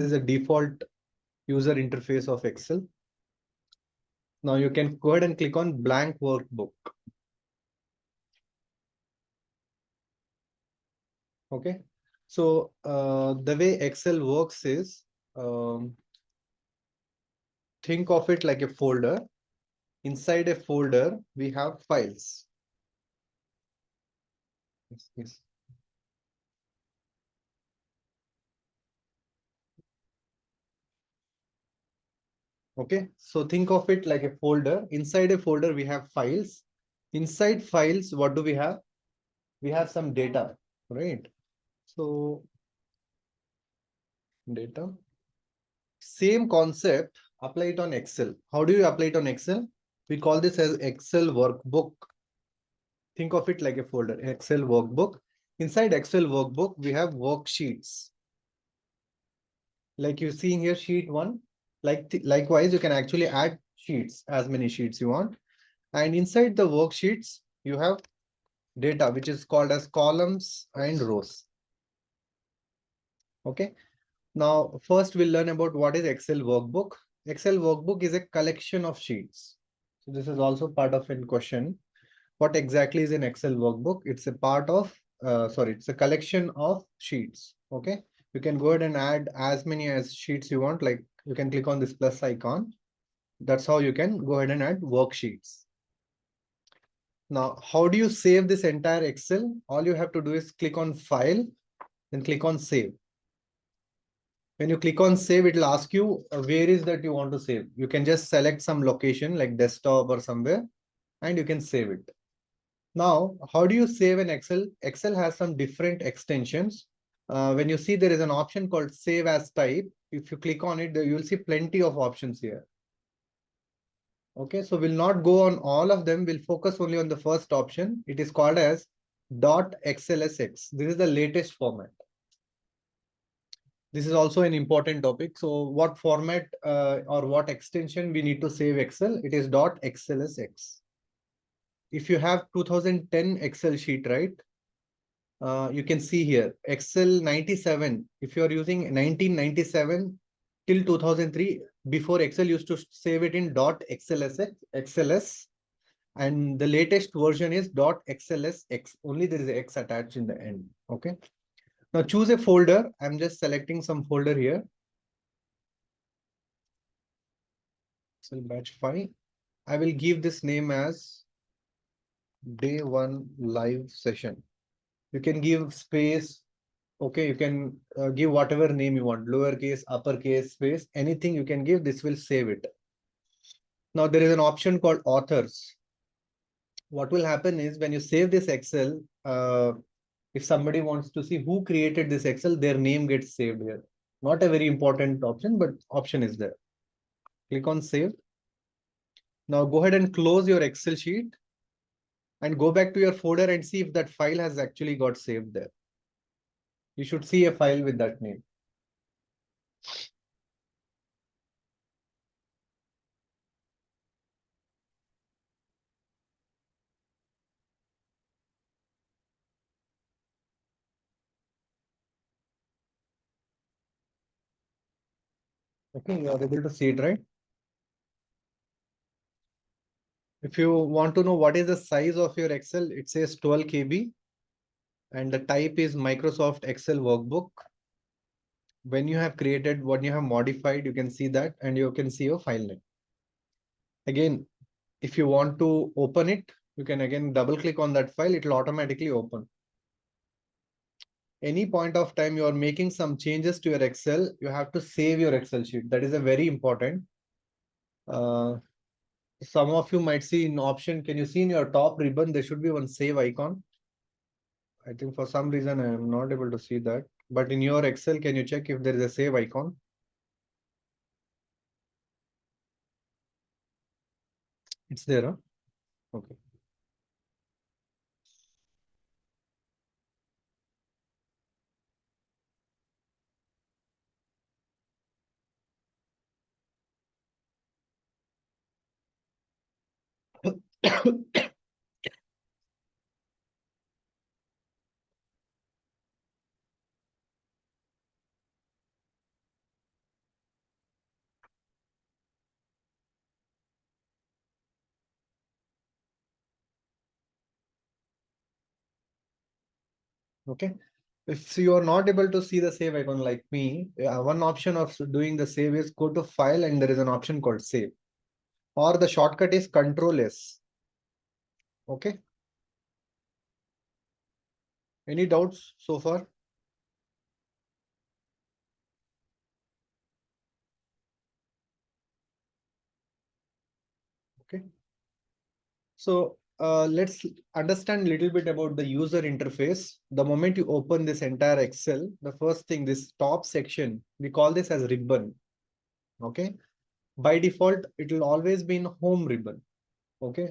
is a default user interface of Excel. Now you can go ahead and click on blank workbook. Okay. So the way Excel works is, think of it like a folder. Inside a folder, we have files. Yes. Okay, so think of it like a folder. Inside a folder, we have files. Inside files, what do we have? We have some data, right? So data. Same concept, apply it on Excel. How do you apply it on Excel? We call this as Excel workbook. Think of it like a folder, Excel workbook. Inside Excel workbook, we have worksheets. Like you see in here, sheet one. Likewise, you can actually add sheets, as many sheets you want. And inside the worksheets, you have data, which is called as columns and rows. Okay. Now, first we'll learn about what is Excel workbook. Excel workbook is a collection of sheets. So this is also part of a question. What exactly is an Excel workbook? It's a part of, it's a collection of sheets. Okay. You can go ahead and add as many as sheets you want. Like you can click on this plus icon. That's how you can go ahead and add worksheets. Now, how do you save this entire Excel? All you have to do is click on File, then click on Save. When you click on Save, it will ask you where is that you want to save. You can just select some location like desktop or somewhere, and you can save it. Now, how do you save an Excel? Excel has some different extensions. When you see there is an option called Save as Type, if you click on it, you will see plenty of options here. Okay, so we'll not go on all of them. We'll focus only on the first option. It is called as .xlsx. This is the latest format. This is also an important topic. So what format or what extension we need to save Excel? It is .xlsx. If you have 2010 Excel sheet, right? You can see here Excel 97. If you are using 1997 till 2003, before Excel used to save it in .xlsx, and the latest version is .xlsx. Only there is a X attached in the end. Okay. Now choose a folder. I'm just selecting some folder here. So batch 5. I will give this name as day 1 live session. You can give space. Okay, you can give whatever name you want, lowercase, uppercase, space, anything you can give. This will save it. Now there is an option called authors. What will happen is when you save this Excel, if somebody wants to see who created this Excel, their name gets saved here. Not a very important option, but option is there. Click on save. Now go ahead and close your Excel sheet and go back to your folder and see if that file has actually got saved there. You should see a file with that name. Okay, you are able to see it, right? If you want to know what is the size of your Excel, it says 12 KB and the type is Microsoft Excel workbook. When you have created, what you have modified, you can see that and you can see your file name. Again, if you want to open it, you can again double click on that file, it will automatically open. Any point of time you are making some changes to your Excel, you have to save your Excel sheet. That is a very important. Some of you might see in option, can you see in your top ribbon, there should be one save icon. I think for some reason I am not able to see that. But in your Excel, can you check if there is a save icon? It's there, huh? Okay. Okay. If you are not able to see the save icon like me, one option of doing the save is go to file and there is an option called save, or the shortcut is Control S. Okay. Any doubts so far? Okay. So let's understand a little bit about the user interface. The moment you open this entire Excel, the first thing, this top section, we call this as ribbon. Okay. By default, it will always be in home ribbon. Okay.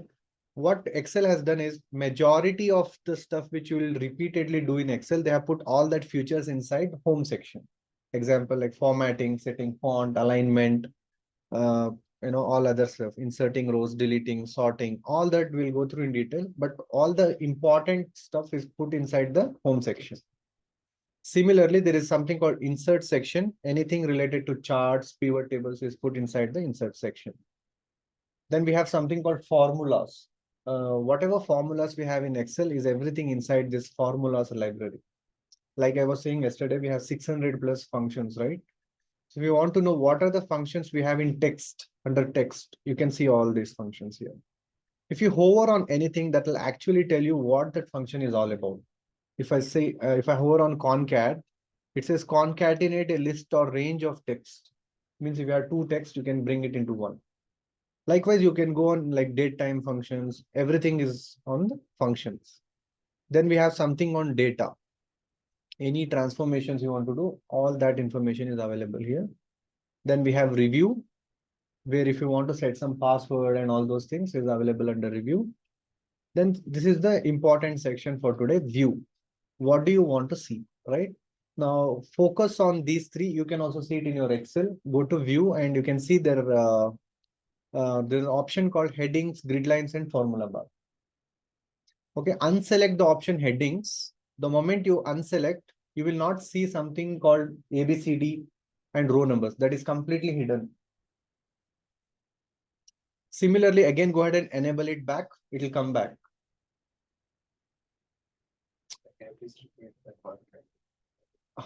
What Excel has done is majority of the stuff which you will repeatedly do in Excel, they have put all that features inside home section. Example like formatting, setting font, alignment, uh, all other stuff, inserting rows, deleting, sorting, all that we'll go through in detail, but all the important stuff is put inside the home section. Similarly, there is something called insert section. Anything related to charts, pivot tables is put inside the insert section. Then we have something called formulas. Whatever formulas we have in Excel is everything inside this formulas library. Like I was saying yesterday, we have 600 plus functions, right? So we want to know what are the functions we have in text. Under text, you can see all these functions here. If you hover on anything, that will actually tell you what that function is all about. If I say, if I hover on concat, it says concatenate a list or range of text. Means if you have two text, you can bring it into one. Likewise, you can go on like date time functions. Everything is on the functions. Then we have something on data. Any transformations you want to do, all that information is available here. Then we have review, where if you want to set some password and all those things is available under review. Then this is the important section for today, view. What do you want to see, right? Now focus on these three. You can also see it in your Excel. Go to view and you can see there's an option called headings, grid lines, and formula bar. Okay, unselect the option headings. The moment you unselect, you will not see something called ABCD and row numbers. That is completely hidden. Similarly, again, go ahead and enable it back. It will come back.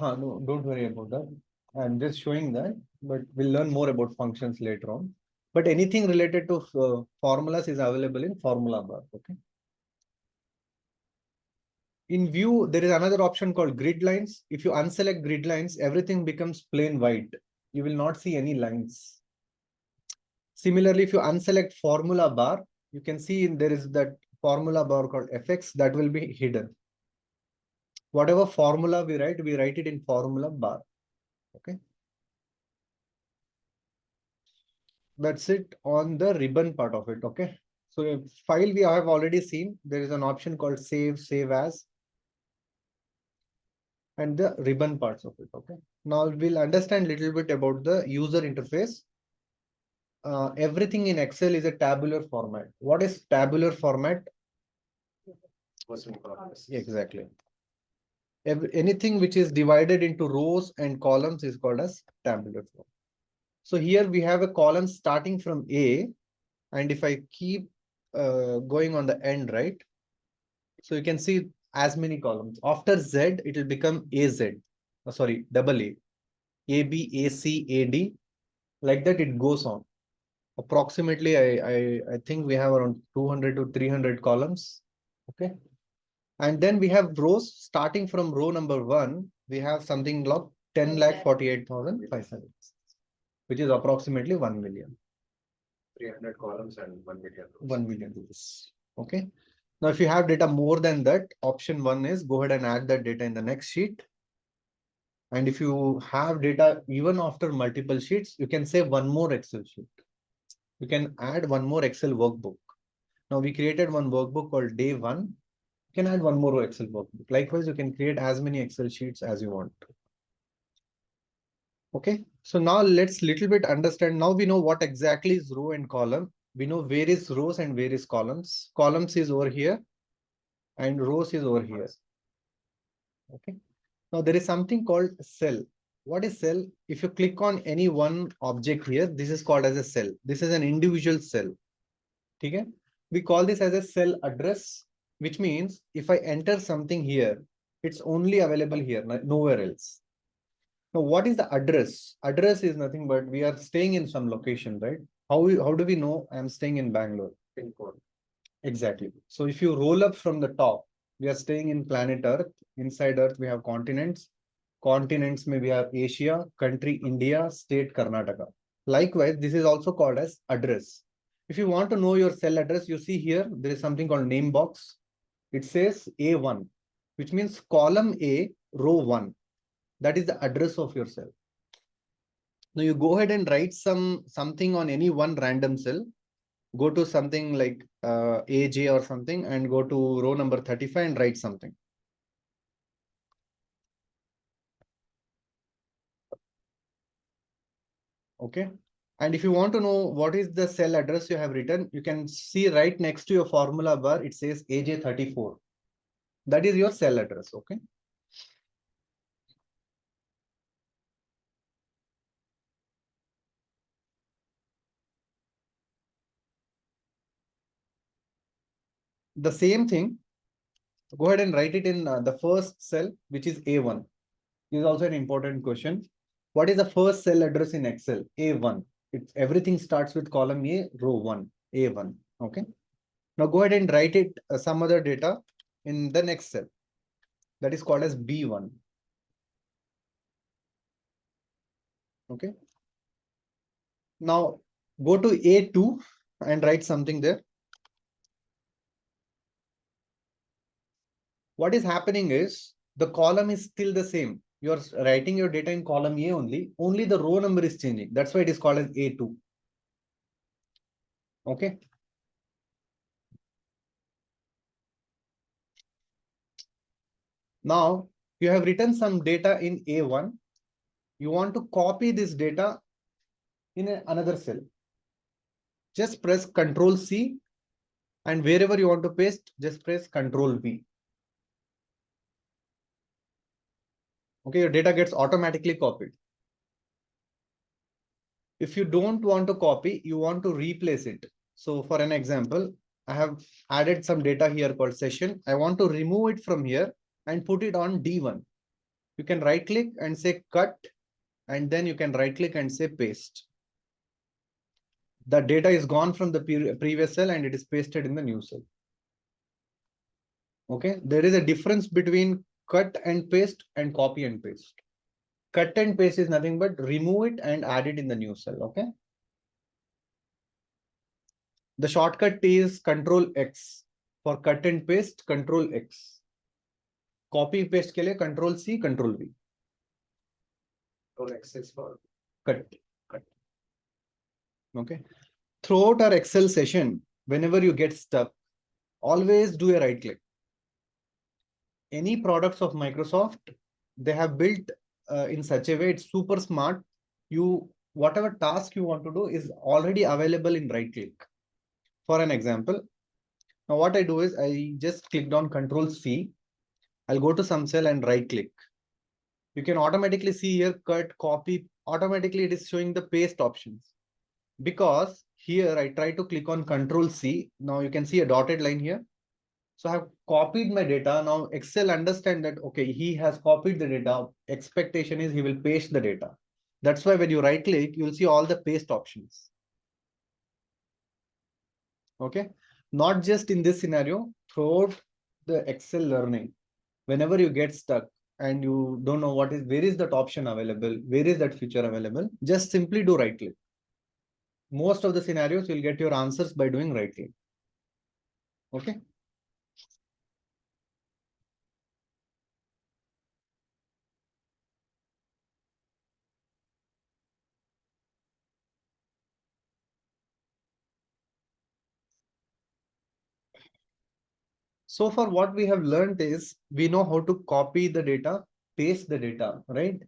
No, don't worry about that. I'm just showing that, but we'll learn more about functions later on. But anything related to formulas is available in formula bar. Okay. In view, there is another option called grid lines. If you unselect grid lines, everything becomes plain white. You will not see any lines. Similarly, if you unselect formula bar, you can see there is that formula bar called FX that will be hidden. Whatever formula we write it in formula bar. Okay. That's it on the ribbon part of it. Okay. So file we have already seen. There is an option called save as, and the ribbon parts of it. Okay. Now we'll understand a little bit about the user interface. Everything in Excel is a tabular format. What is tabular format? Exactly. Anything which is divided into rows and columns is called as tabular form. So here we have a column starting from A, and if I keep going on the end, right? So you can see as many columns. After Z, it will become AZ. Oh, sorry, double A. AB, AC, AD. Like that, it goes on. Approximately, I think we have around 200 to 300 columns. Okay. And then we have rows starting from row number 1. We have something like 10,48,500, which is approximately 1 million. 300 columns and 1 million. 1 million rows. Okay. Now, if you have data more than that, option 1 is go ahead and add that data in the next sheet. And if you have data even after multiple sheets, you can save one more Excel sheet. You can add one more Excel workbook. Now we created one workbook called day 1. You can add one more Excel workbook. Likewise, you can create as many Excel sheets as you want. Okay, so now let's little bit understand. Now we know what exactly is row and column. We know where is rows and where is columns. Columns is over here and rows is over here. Okay. Now there is something called cell. What is cell? If you click on any one object here, this is called as a cell. This is an individual cell. Okay. We call this as a cell address, which means if I enter something here, It's only available here, nowhere else. Now, what is the address? Address is nothing but we are staying in some location, right? How do we know I'm staying in Bangalore? Pin code. Exactly. So if you roll up from the top, we are staying in planet Earth. Inside Earth, we have continents. Continents may we have Asia, country India, state Karnataka. Likewise, this is also called as address. If you want to know your cell address, you see here, there is something called name box. It says A1, which means column A, row 1. That is the address of your cell. Now you go ahead and write something on any one random cell. Go to something like AJ or something and go to row number 35 and write something. Okay. And if you want to know what is the cell address you have written, you can see right next to your formula bar, it says AJ34. That is your cell address. Okay. The same thing, go ahead and write it in the first cell, which is A1. This is also an important question. What is the first cell address in Excel? A1. Everything starts with column A, row 1, A1. Okay. Now go ahead and write it some other data in the next cell. That is called as B1. Okay. Now go to A2 and write something there. What is happening is the column is still the same. You're writing your data in column A only the row number is changing. That's why it is called as A2. Okay. Now you have written some data in A1. You want to copy this data in another cell. Just press Control C, and wherever you want to paste, just press Control V. Okay, your data gets automatically copied. If you don't want to copy, you want to replace it. So for an example, I have added some data here called session. I want to remove it from here and put it on D1. You can right click and say cut, and then you can right click and say paste. The data is gone from the previous cell and it is pasted in the new cell. Okay, there is a difference between cut and paste and copy and paste. Cut and paste is nothing but remove it and add it in the new cell. Okay. The shortcut is Control X. For cut and paste, Control X. Copy paste के लिए Control C, Control V. Control X is for cut. Okay. Throughout our Excel session, whenever you get stuck, always do a right click. Any products of Microsoft, they have built in such a way, it's super smart. Whatever task you want to do is already available in right click. For an example, now what I do is I just clicked on Control C. I'll go to some cell and right click. You can automatically see here cut, copy. Automatically it is showing the paste options. Because here I try to click on Control C. Now you can see a dotted line here. So I have copied my data. Now Excel understand that, okay, he has copied the data. Expectation is he will paste the data. That's why when you right click, you'll see all the paste options. Okay. Not just in this scenario, throughout the Excel learning, whenever you get stuck and you don't know where is that option available, where is that feature available, just simply do right click. Most of the scenarios, you'll get your answers by doing right click. Okay. So far, what we have learned is we know how to copy the data, paste the data, right?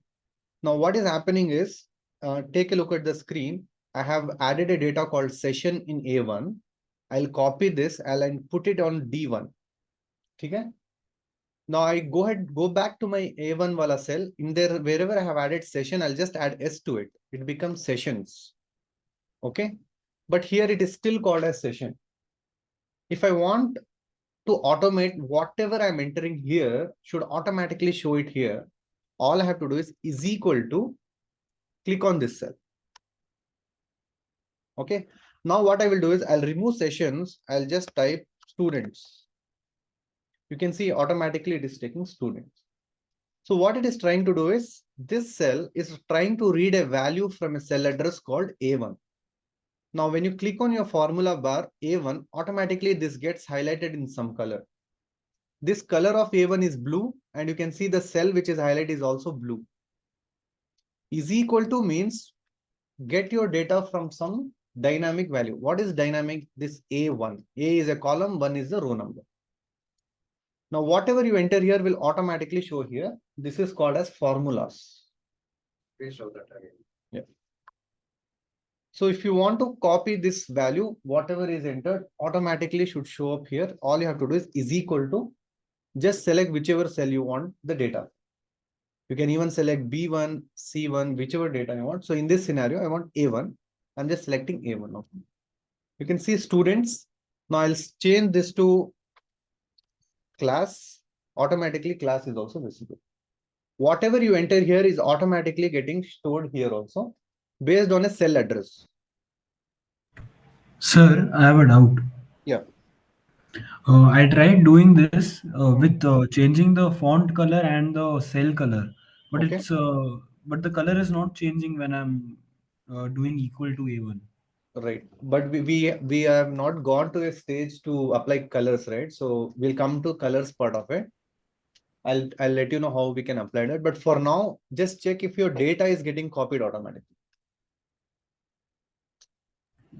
Now, what is happening is, take a look at the screen. I have added a data called session in A1. I'll copy this, I'll put it on D1. Okay. Now I go back to my A1 wala cell. In there, wherever I have added session, I'll just add S to it. It becomes sessions. Okay. But here it is still called as session. If I want to automate whatever I'm entering here should automatically show it here. All I have to do is equal to click on this cell. Okay. Now what I will do is I'll remove sessions. I'll just type students. You can see automatically it is taking students. So what it is trying to do is this cell is trying to read a value from a cell address called A1. Now, when you click on your formula bar A1, automatically this gets highlighted in some color. This color of A1 is blue, and you can see the cell which is highlighted is also blue. Is equal to means get your data from some dynamic value. What is dynamic? This A1. A is a column, 1 is the row number. Now, whatever you enter here will automatically show here. This is called as formulas. Please show that again. Yeah. So if you want to copy this value, whatever is entered automatically should show up here. All you have to do is equal to, just select whichever cell you want the data. You can even select B1, C1, whichever data you want. So in this scenario, I want A1. I'm just selecting A1 now. You can see students. Now I'll change this to class. Automatically class is also visible. Whatever you enter here is automatically getting stored here also based on a cell address. Sir, I have a doubt. Yeah. I tried doing this with changing the font color and the cell color, but Okay. but the color is not changing when I'm doing equal to A1. Right. But we have not gone to a stage to apply colors, right? So we'll come to colors part of it. I'll let you know how we can apply that. But for now, just check if your data is getting copied automatically.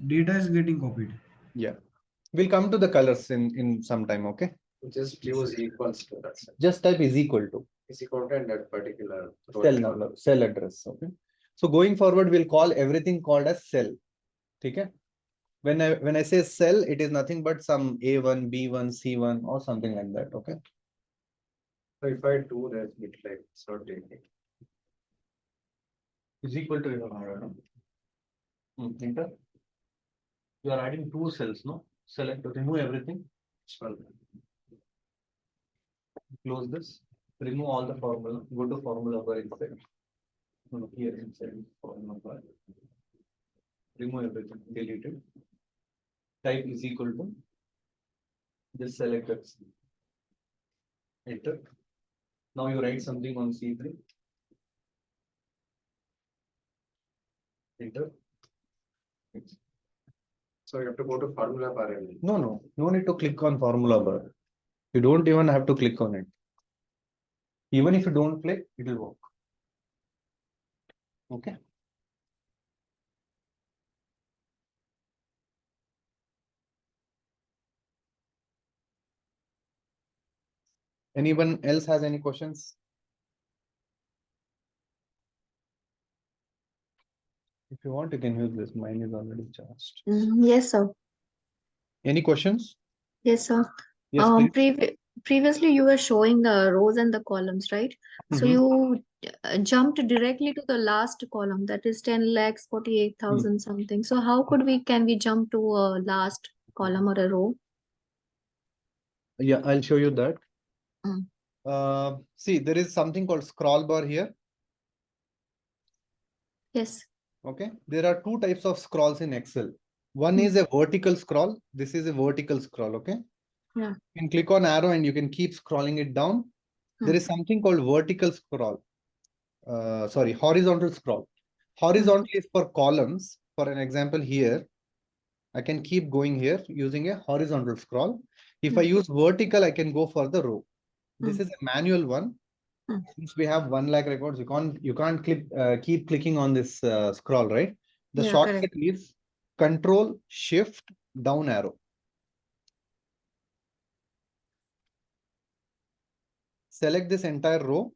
Data is getting copied. Yeah. We'll come to the colors in some time, okay? Just use equals to that. Just type is equal to. Is equal to that particular cell number, cell address. Okay. So going forward, we'll call everything called as cell. Okay. When I say cell, it is nothing but some A1, B1, C1 or something like that. Okay. So if I do that, it's like it's not taking. Is equal to enter. You are adding two cells, no? Select, remove everything. Well, close this. Remove all the formula. Go to formula bar inside. Here inside formula bar. Remove everything. Delete it. Type is equal to. Just select it. Enter. Now you write something on C3. Enter. So you have to go to formula bar. No, no need to click on formula bar. You don't even have to click on it. Even if you don't click, it will work. Okay. Anyone else has any questions? If you want, you can use this. Mine is already charged. Yes, sir. Any questions? Yes, sir. Yes, please. Previously you were showing the rows and the columns, right? So you jumped directly to the last column, that is 10 lakhs 48,000 something. So how can we jump to a last column or a row? Yeah, I'll show you that. Mm. See, there is something called scroll bar here. Yes. Okay. There are two types of scrolls in Excel. One is a vertical scroll. This is a vertical scroll. Okay. Yeah. You can click on arrow and you can keep scrolling it down. There is something called vertical scroll. Sorry, horizontal scroll. Horizontal is for columns. For an example here, I can keep going here using a horizontal scroll. If I use vertical, I can go for the row. This is a manual one. Since we have 1 lakh records, you can't keep clicking on this scroll, right? The Yeah, shortcut correct. is Control Shift down arrow. Select this entire row.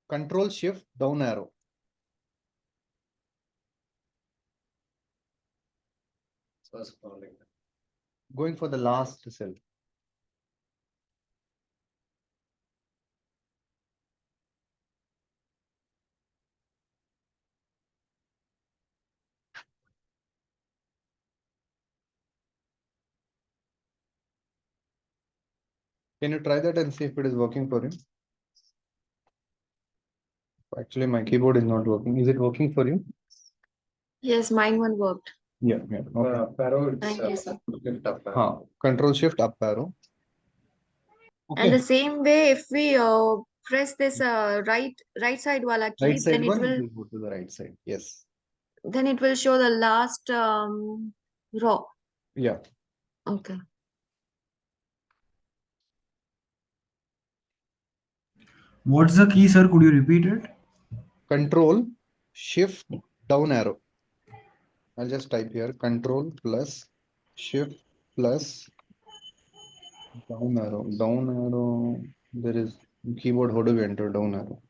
Control Shift down arrow. So scrolling. Going for the last cell. Can you try that and see if it is working for you? Actually, my keyboard is not working. Is it working for you? Yes, mine one worked. Yeah, yeah. Okay. Thank you, sir. Control Shift up arrow. And the Okay. same way, if we press this right side wala Right key, side one, it will go to the right side. Yes. then it will show the last row. Yeah. Okay. What's the key, sir? Could you repeat it? Control Shift down arrow. I'll just type here Control plus Shift plus down arrow. Down arrow. There is keyboard. How do we enter down arrow?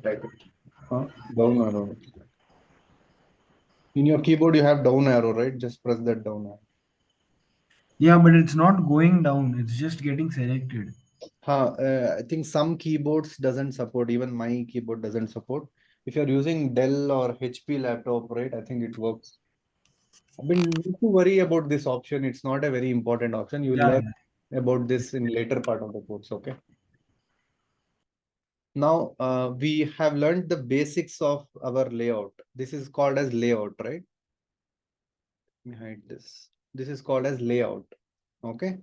Type it. Down arrow. In your keyboard, you have down arrow, right? Just press that down arrow. Yeah, but it's not going down. It's just getting selected. I think some keyboards doesn't support. Even my keyboard doesn't support. If you're using Dell or HP laptop, right? I think it works. I mean, not to worry about this option. It's not a very important option. You will Yeah, learn yeah. about this in later part of the course. Okay. Now we have learned the basics of our layout. This is called as layout, right? Let me hide this. This is called as layout. Okay.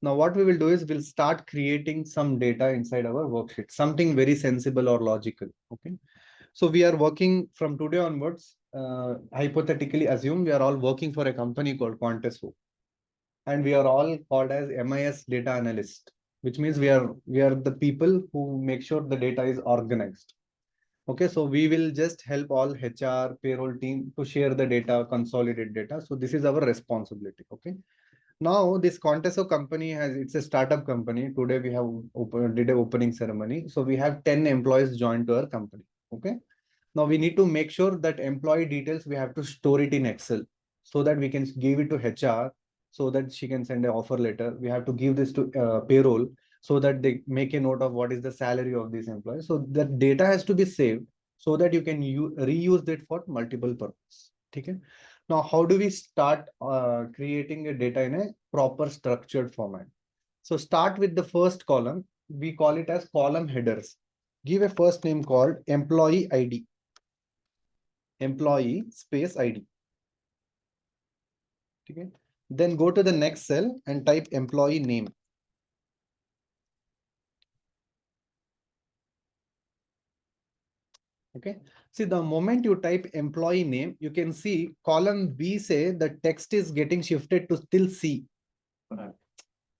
Now what we will do is we'll start creating some data inside our worksheet, something very sensible or logical. Okay. So we are working from today onwards. Hypothetically assume we are all working for a company called Quantesso, and we are all called as MIS data analyst, which means we are the people who make sure the data is organized. Okay, so we will just help all HR payroll team to share the data, consolidate data. So this is our responsibility. Okay. Now this Conteso company it's a startup company. Today we have did a opening ceremony. So we have 10 employees joined to our company. Okay. Now we need to make sure that employee details, we have to store it in Excel so that we can give it to HR so that she can send an offer letter. We have to give this to payroll so that they make a note of what is the salary of these employees. So that data has to be saved so that you can reuse it for multiple purposes. Okay. Now, how do we start creating a data in a proper structured format? So start with the first column. We call it as column headers. Give a first name called employee ID. Employee space ID. Okay. Then go to the next cell and type employee name. Okay. See, the moment you type employee name, you can see column B say the text is getting shifted to still C.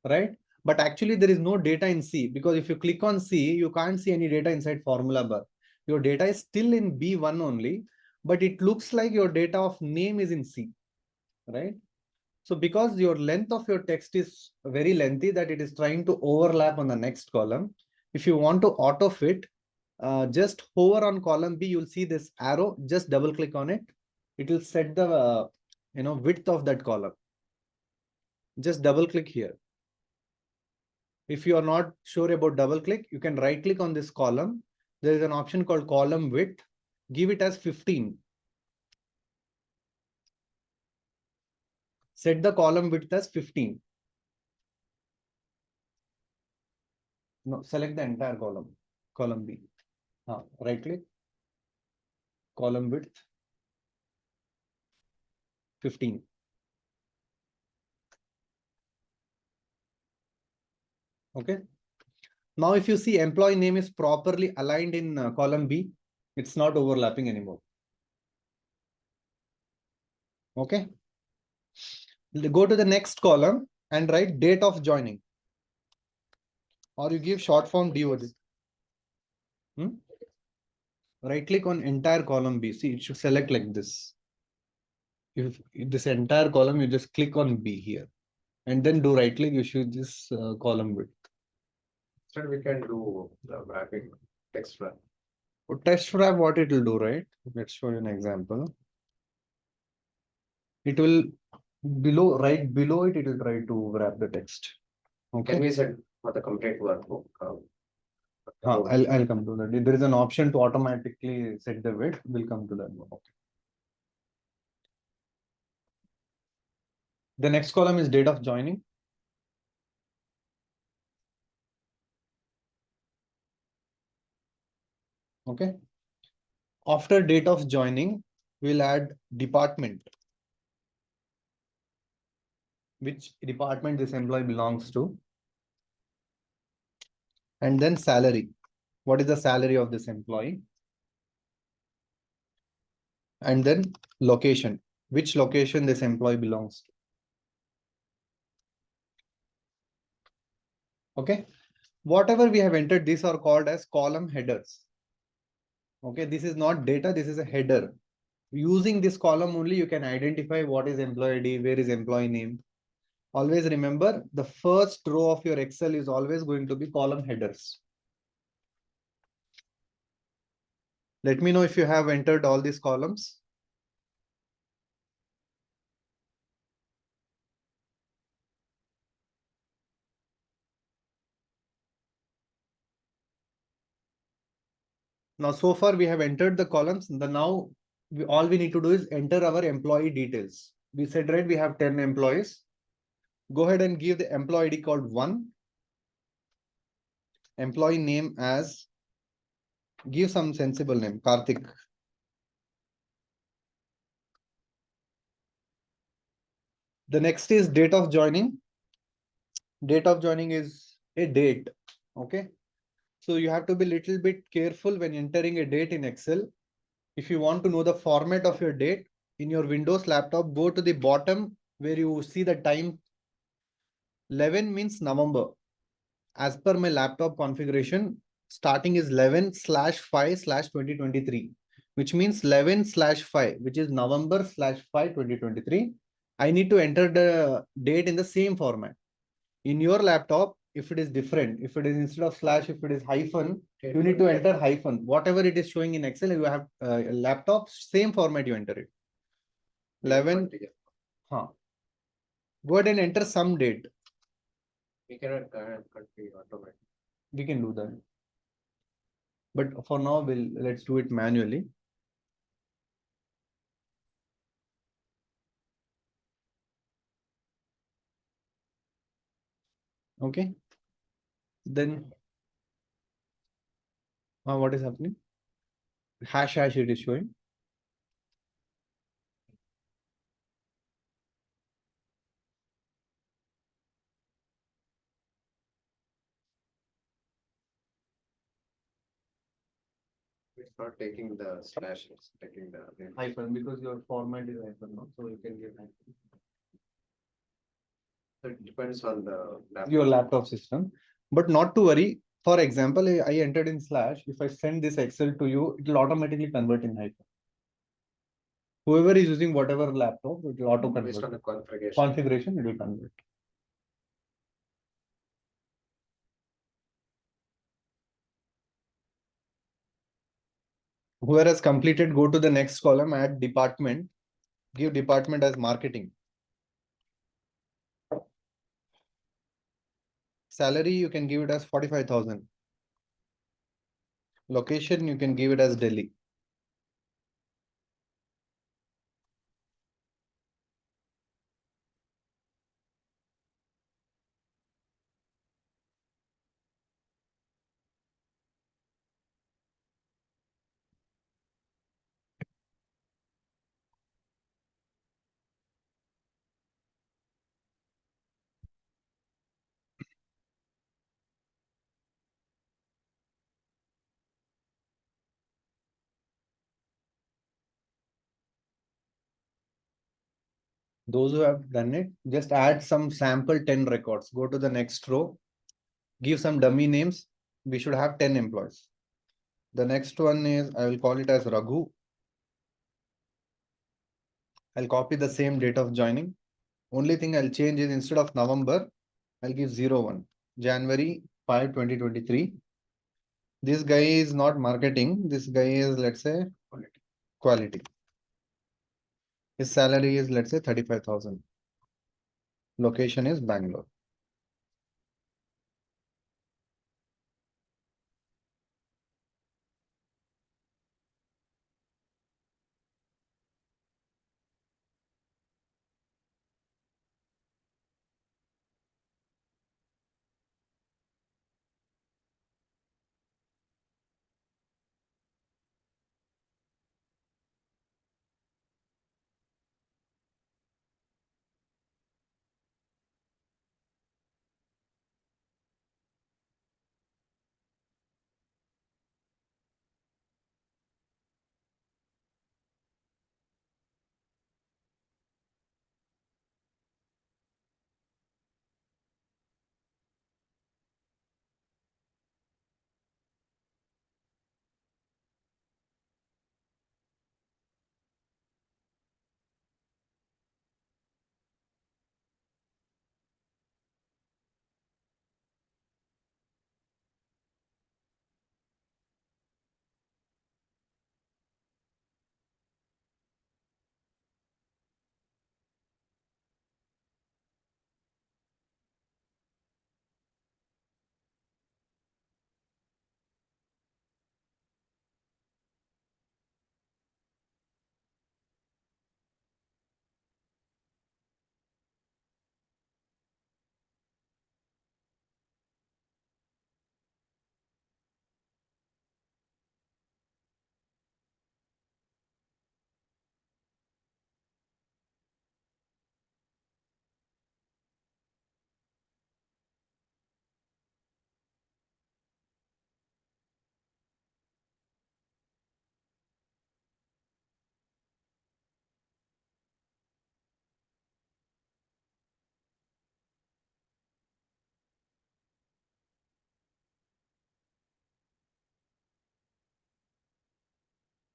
Right? But actually there is no data in C, because if you click on C, you can't see any data inside formula bar. Your data is still in B1 only, but it looks like your data of name is in C, right? So because your length of your text is very lengthy that it is trying to overlap on the next column, if you want to auto fit, just hover on column B, you'll see this arrow, just double click on it. It will set the width of that column. Just double click here. If you are not sure about double click, you can right click on this column. There is an option called column width. Give it as 15. Set the column width as 15. No, select the entire column. Column B. Right click. Column width 15. Okay. Now, if you see employee name is properly aligned in column B, it's not overlapping anymore. Okay. Go to the next column and write date of joining. Or you give short form DOJ. Right click on entire column B. See, it should select like this. If this entire column, you just click on B here and then do right click, you should this column width. So we can do the wrapping text wrap. For text wrap, what it will do, right? Let's show you an example. It will right below it, it will try to wrap the text. Okay. Can we set for the complete workbook? I'll come to that. There is an option to automatically set the width. We'll come to that. Okay. The next column is date of joining. Okay. After date of joining, we'll add department. Which department this employee belongs to. And then salary. What is the salary of this employee? And then location. Which location this employee belongs to. Okay. Whatever we have entered, these are called as column headers. Okay, this is not data, this is a header. Using this column only, you can identify what is employee ID, where is employee name. Always remember, the first row of your Excel is always going to be column headers. Let me know if you have entered all these columns. Now, so far we have entered the columns. Now all we need to do is enter our employee details. We said, right, we have 10 employees. Go ahead and give the employee ID called 1. Employee name as, give some sensible name, Karthik. The next is date of joining. Date of joining is a date. Okay. So you have to be a little bit careful when entering a date in Excel. If you want to know the format of your date in your Windows laptop, go to the bottom where you see the time. 11 means November. As per my laptop configuration, starting is 11/5/2023, which means 11/5, which is November/5 2023. I need to enter the date in the same format. In your laptop, if it is different, if it is instead of slash, if it is hyphen, you need to enter hyphen. Whatever it is showing in Excel, you have a laptop, same format you enter it. 11. Huh. Go ahead and enter some date. We cannot country automatic. We can do that. But for now, let's do it manually. Okay. Then what is happening? Hash it is showing. It's not taking the slash, it's taking the Hyphen, because your format is hyphen now, so you can give hyphen. So it depends on the Your laptop system. But not to worry. For example, I entered in slash. If I send this Excel to you, it will automatically convert in hyphen. Whoever is using whatever laptop, it will auto based on convert. the configuration. Configuration, it will convert. Whoever has completed, go to the next column, add department, give department as marketing. Salary, you can give it as 45,000. Location, you can give it as Delhi. Those who have done it, just add some sample 10 records. Go to the next row, give some dummy names. We should have 10 employees. The next one is, I will call it as Raghu. I'll copy the same date of joining. Only thing I'll change is instead of November, I'll give 01, January 5, 2023. This guy is not marketing. This guy is, let's say, quality. His salary is, let's say, 35,000. Location is Bangalore.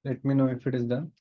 Let me know if it is done.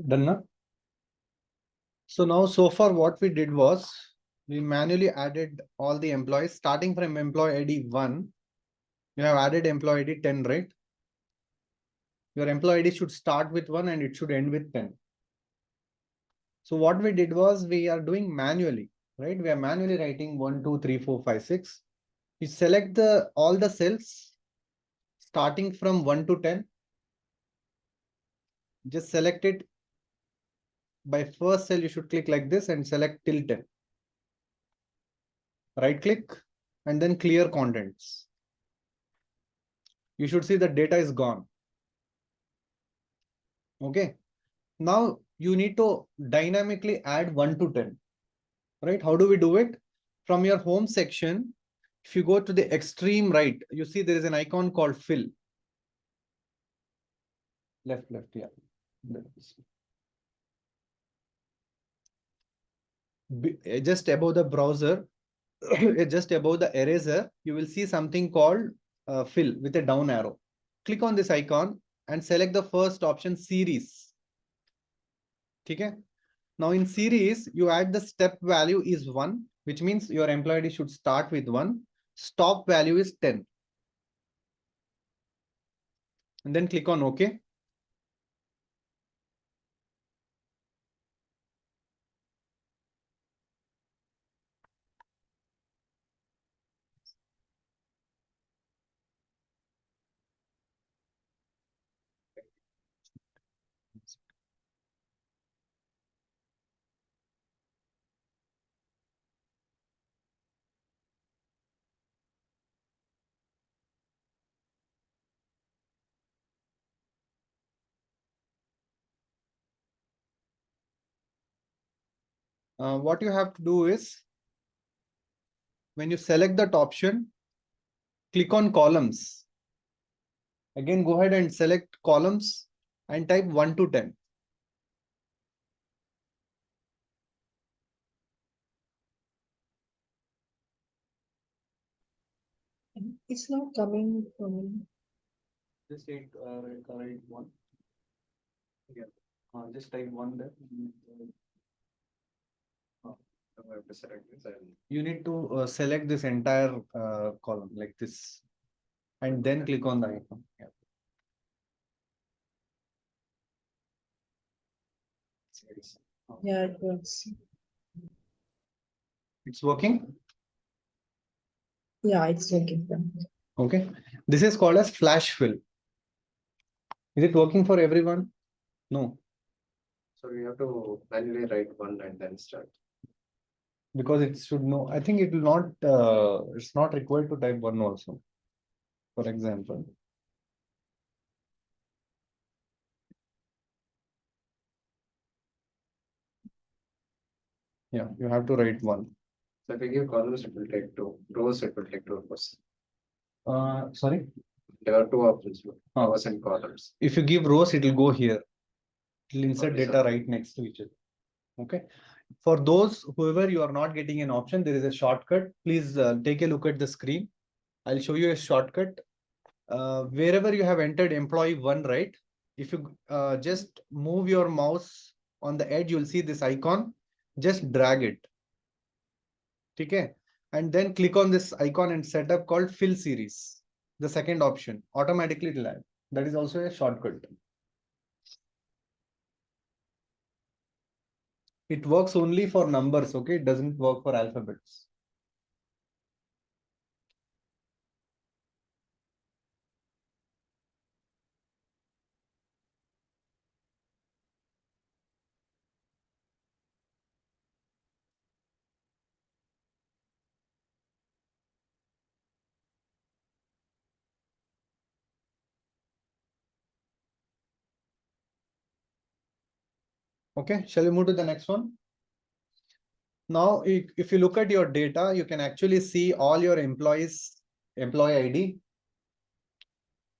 Done na? So now, so far what we did was, we manually added all the employees starting from employee ID 1. You have added employee ID 10, right? Your employee ID should start with 1 and it should end with 10. So what we did was, we are doing manually, right? We are manually writing 1, 2, 3, 4, 5, 6. You select all the cells starting from 1 to 10. Just select it. By first cell, you should click like this and select till 10. Right click and then clear contents. You should see the data is gone. Okay. Now you need to dynamically add 1 to 10. Right? How do we do it? From your home section, if you go to the extreme right, you see there is an icon called fill. Left, yeah. Just above the browser, just above the eraser, you will see something called fill with a down arrow. Click on this icon and select the first option, series. Okay. Now in series, you add the step value is 1, which means your employee ID should start with 1. Stop value is 10. And then click on OK. What you have to do is, when you select that option, click on columns. Again, go ahead and select columns and type 1 to 10. It's not coming from me. Just write 1. Yeah. Just type 1 there. I have to select this and You need to select this entire column like this, and then click on the icon. Yeah. Yeah, it works. It's working. Yeah, it's working. Okay. This is called as flash fill. Is it working for everyone? No, so we have to manually write 1 and then start. because it should know. I think it will not. It's not required to type 1 also. for example. Yeah, you have to write one. So if you give columns, it will take two. Rows, it will take 2%. Sorry. There are two options, Oh. rows and columns. If you give rows, it will go here. It will insert Okay, data sir. right next to each other. Okay. For those, whoever you are not getting an option, there is a shortcut. Please take a look at the screen. I'll show you a shortcut. Wherever you have entered employee one, right? If you just move your mouse on the edge, you'll see this icon. Just drag it. Okay. And then click on this icon and setup called fill series. The second option, automatically it will add. That is also a shortcut. It works only for numbers, okay? It doesn't work for alphabets. Okay, shall we move to the next one? Now, if you look at your data, you can actually see all your employees, employee ID.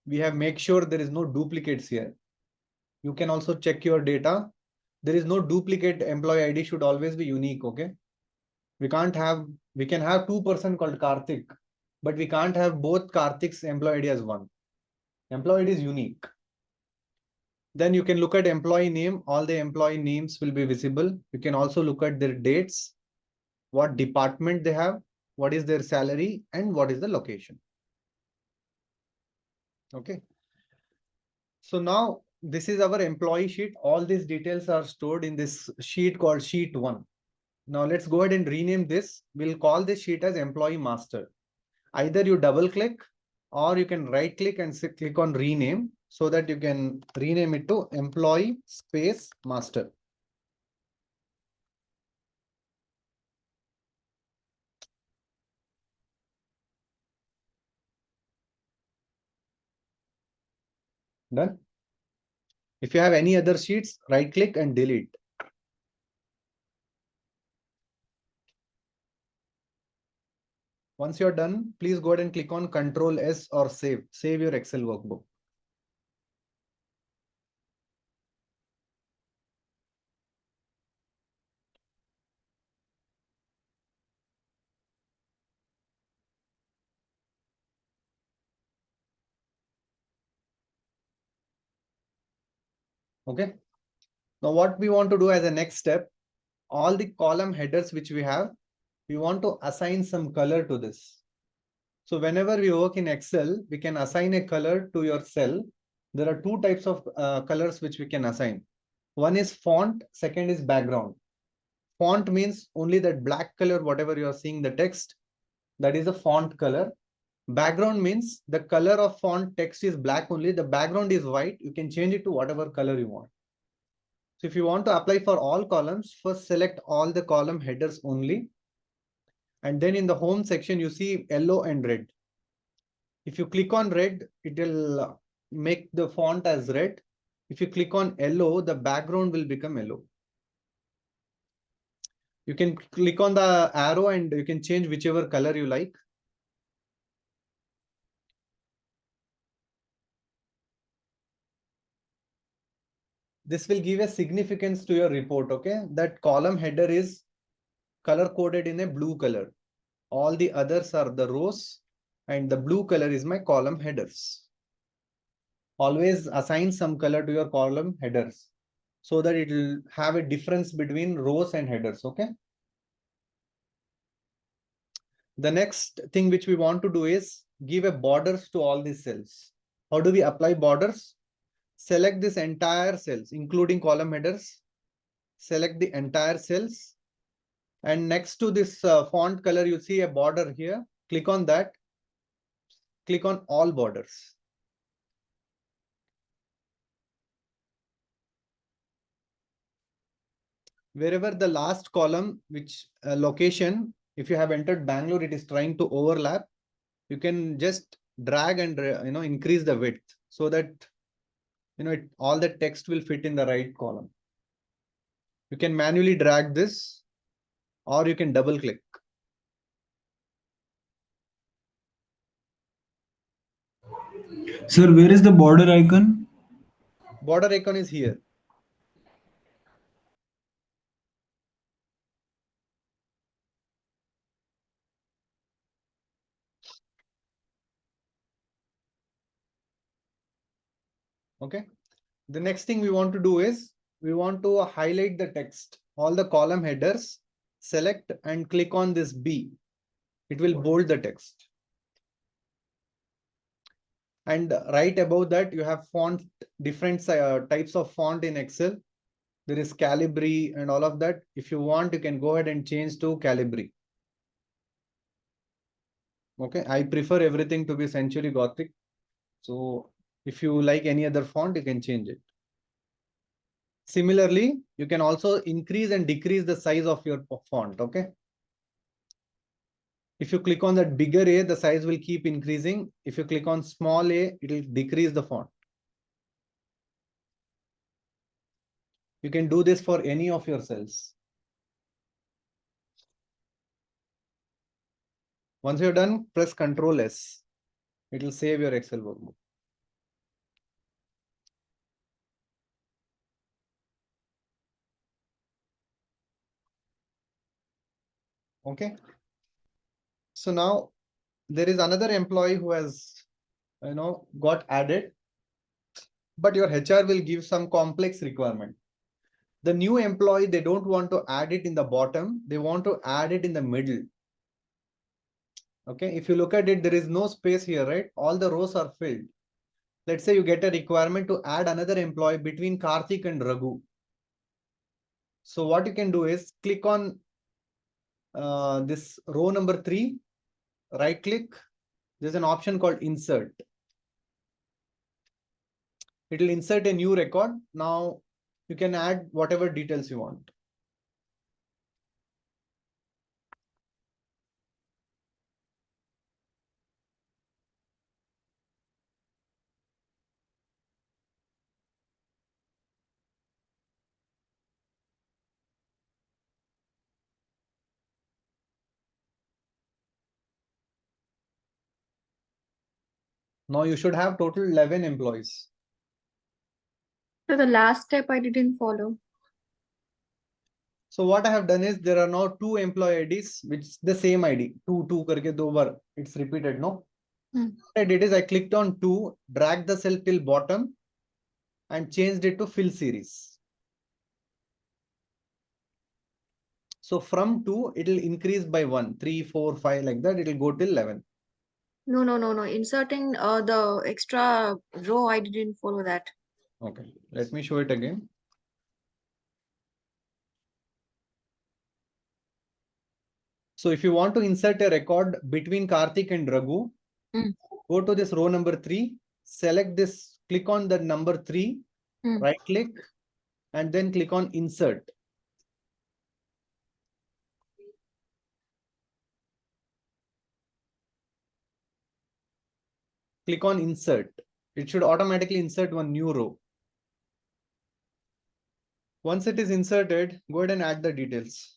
We have make sure there is no duplicates here. You can also check your data. There is no duplicate. Employee ID should always be unique, okay? We can have 2% called Karthik, but we can't have both Karthik's employee ID as one. Employee ID is unique. Then you can look at employee name. All the employee names will be visible. You can also look at their dates, what department they have, what is their salary, and what is the location. Okay. So now this is our employee sheet. All these details are stored in this sheet called sheet 1. Now let's go ahead and rename this. We'll call this sheet as employee master. Either you double click or you can right click and click on rename so that you can rename it to employee space master. Done. If you have any other sheets, right click and delete. Once you're done, please go ahead and click on Control S or save. Save your Excel workbook. Okay. Now what we want to do as a next step, all the column headers which we have, we want to assign some color to this. So whenever we work in Excel, we can assign a color to your cell. There are two types of colors which we can assign. One is font, second is background. Font means only that black color, whatever you are seeing the text, that is a font color. Background means the color of font text is black only, the background is white. You can change it to whatever color you want. So if you want to apply for all columns, first select all the column headers only. And then in the home section, you see yellow and red. If you click on red, it will make the font as red. If you click on yellow, the background will become yellow. You can click on the arrow and you can change whichever color you like. This will give a significance to your report, okay? That column header is color coded in a blue color. All the others are the rows and the blue color is my column headers. Always assign some color to your column headers so that it will have a difference between rows and headers, okay? The next thing which we want to do is give a borders to all these cells. How do we apply borders? Select this entire cells, including column headers. Select the entire cells. And next to this font color, you see a border here. Click on that. Click on all borders. Wherever the last column, which location, if you have entered Bangalore, it is trying to overlap. You can just drag and increase the width so that all the text will fit in the right column. You can manually drag this, or you can double click. Sir, where is the border icon? Border icon is here. Okay. The next thing we want to do is we want to highlight the text, all the column headers, select and click on this B. It will bold the text. And right above that, you have font, different types of font in Excel. There is Calibri and all of that. If you want, you can go ahead and change to Calibri. Okay, I prefer everything to be Century Gothic. So if you like any other font, you can change it. Similarly, you can also increase and decrease the size of your font. Okay. If you click on that bigger A, the size will keep increasing. If you click on small a, it will decrease the font. You can do this for any of your cells. Once you're done, press Ctrl S. It will save your Excel workbook. Okay. So now there is another employee who has, got added, but your HR will give some complex requirement. The new employee, they don't want to add it in the bottom. They want to add it in the middle. Okay. If you look at it, there is no space here, right? All the rows are filled. Let's say you get a requirement to add another employee between Karthik and Raghu. So what you can do is click on this row number 3, right click. There's an option called insert. It will insert a new record. Now you can add whatever details you want. Now you should have total 11 employees. So the last step I didn't follow. So what I have done is there are now 2 employee IDs, which is the same ID. 2 karke 2 bar. It's repeated, no? What I did is I clicked on 2, dragged the cell till bottom and changed it to fill series. So from 2, it will increase by 1, 3, 4, 5 like that. It will go till 11. No. Inserting the extra row, I didn't follow that. Okay, let me show it again. So if you want to insert a record between Karthik and Raghu, go to this row number 3, select this, click on the number 3, right click, and then click on insert. Click on insert. It should automatically insert one new row. Once it is inserted, go ahead and add the details.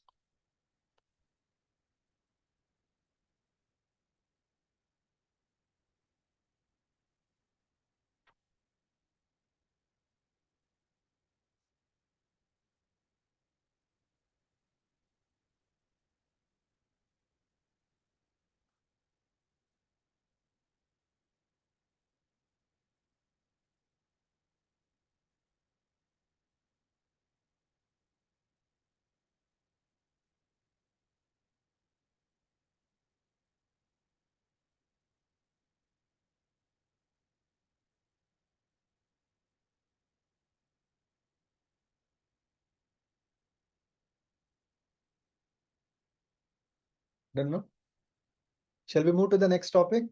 Done, no? Shall we move to the next topic?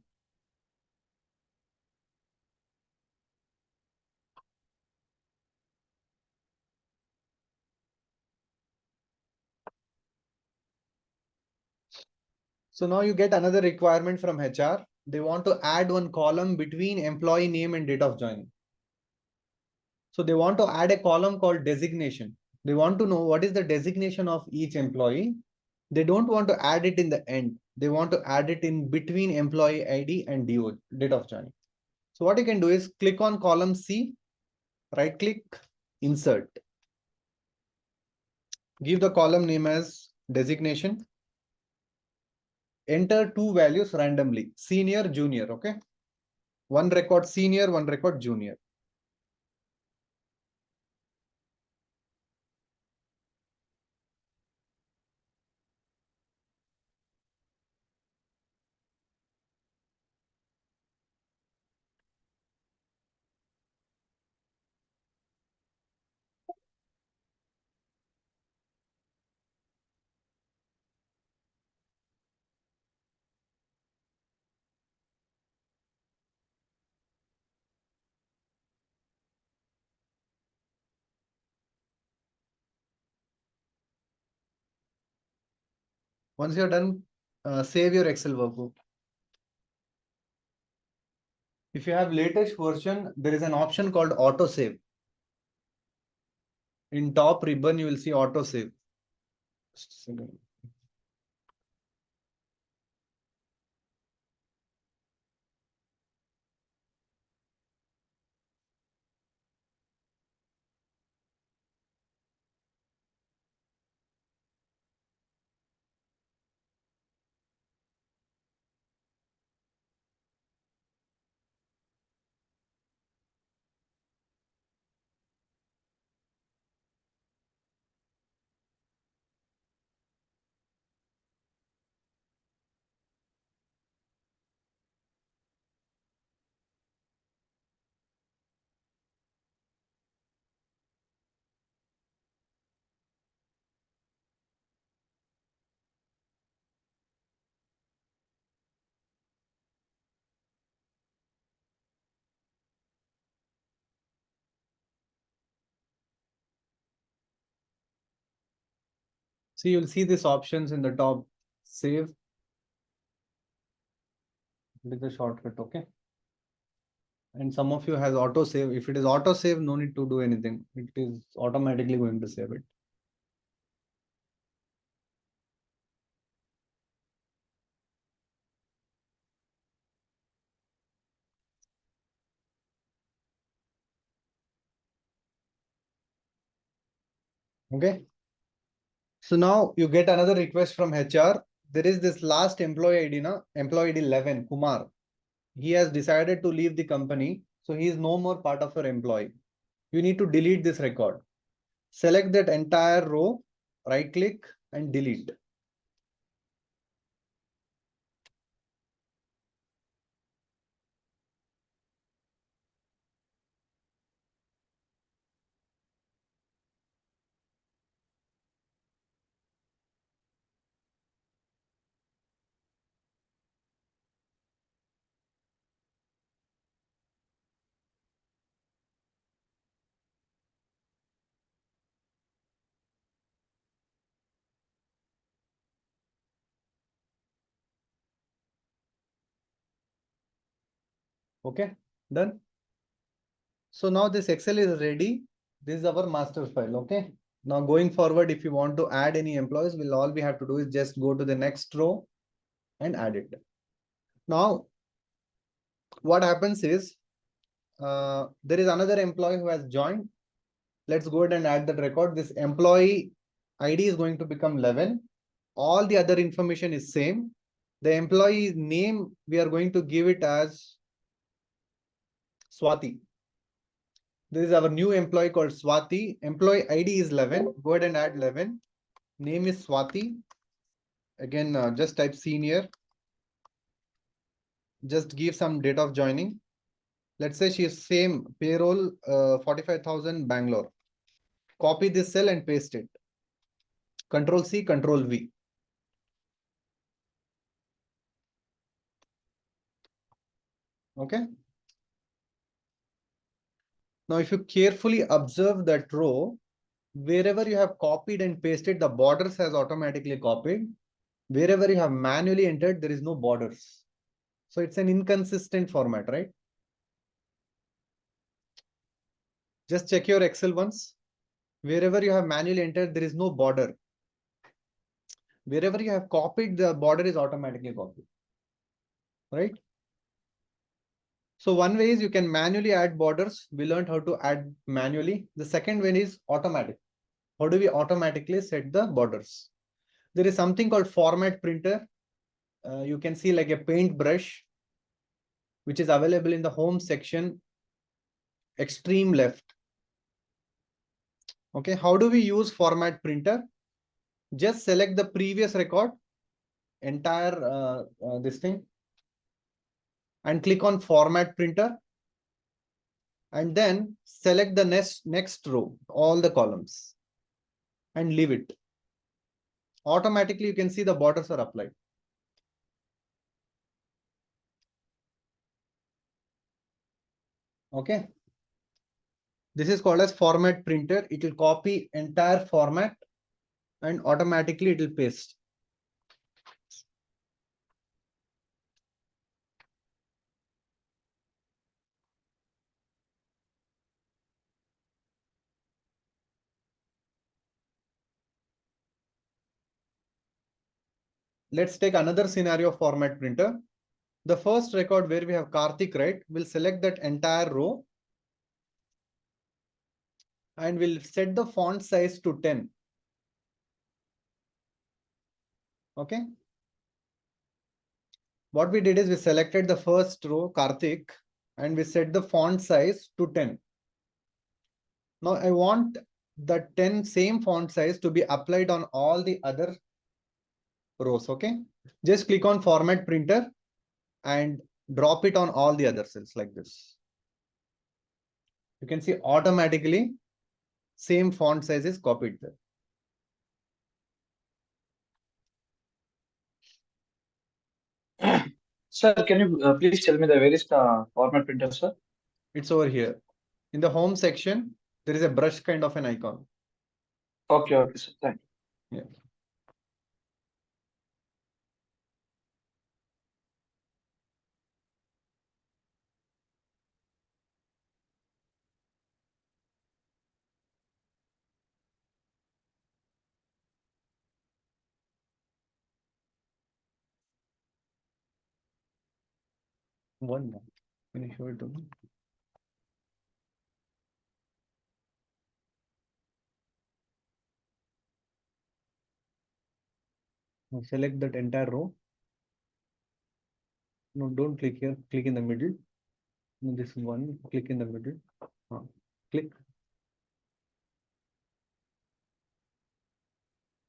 So now you get another requirement from HR. they want to add one column between employee name and date of joining. So they want to add a column called designation. They want to know what is the designation of each employee. They don't want to add it in the end. They want to add it in between employee ID and DO, date of joining. So what you can do is click on column C, right click, insert. Give the column name as designation. Enter two values randomly, senior, junior, okay? One record senior, one record junior. Once you're done, save your Excel workbook. If you have latest version, there is an option called auto save. In top ribbon, you will see auto save. So you'll see these options in the top, save. It is a shortcut, okay? And some of you has auto save. If it is auto save, no need to do anything. It is automatically going to save it. Okay. So now you get another request from HR. There is this last employee ID, employee ID 11, Kumar. He has decided to leave the company. So he is no more part of your employee. You need to delete this record. Select that entire row, right click and delete. Okay, done. So now this Excel is ready. This is our master file. Okay. Now going forward, if you want to add any employees, all we have to do is just go to the next row and add it. Now, what happens is there is another employee who has joined. Let's go ahead and add that record. This employee ID is going to become 11. All the other information is same. The employee name, we are going to give it as Swati. This is our new employee called Swati. Employee ID is 11. Go ahead and add 11. Name is Swati. Again, just type senior. Just give some date of joining. Let's say she is same payroll, 45,000 Bangalore. Copy this cell and paste it. Control C, Control V. Okay. Now, if you carefully observe that row, wherever you have copied and pasted, the borders has automatically copied. Wherever you have manually entered, there is no borders. So it's an inconsistent format, right? Just check your Excel once. Wherever you have manually entered, there is no border. Wherever you have copied, the border is automatically copied, right? So one way is you can manually add borders. We learned how to add manually. The second way is automatic. How do we automatically set the borders? There is something called format printer. You can see like a paintbrush, which is available in the home section, extreme left. Okay, how do we use format printer? Just select the previous record, entire this thing, and click on format printer. And then select the next row, all the columns, and leave it. Automatically, you can see the borders are applied. Okay. This is called as format printer. It will copy entire format and automatically it will paste. Let's take another scenario of format printer. The first record where we have Karthik, right? We'll select that entire row and we'll set the font size to 10. Okay. What we did is we selected the first row, Karthik, and we set the font size to 10. Now I want the 10 same font size to be applied on all the other rows. Okay. Just click on format printer and drop it on all the other cells like this. You can see automatically same font size is copied there. Sir, can you please tell me where is the format printer, sir? It's over here. In the home section, there is a brush kind of an icon. Okay, sir. Thank you. Yeah. One more. Can you show it to me? Now select that entire row. No, don't click here. Click in the middle. No, this one. Click in the middle. Click.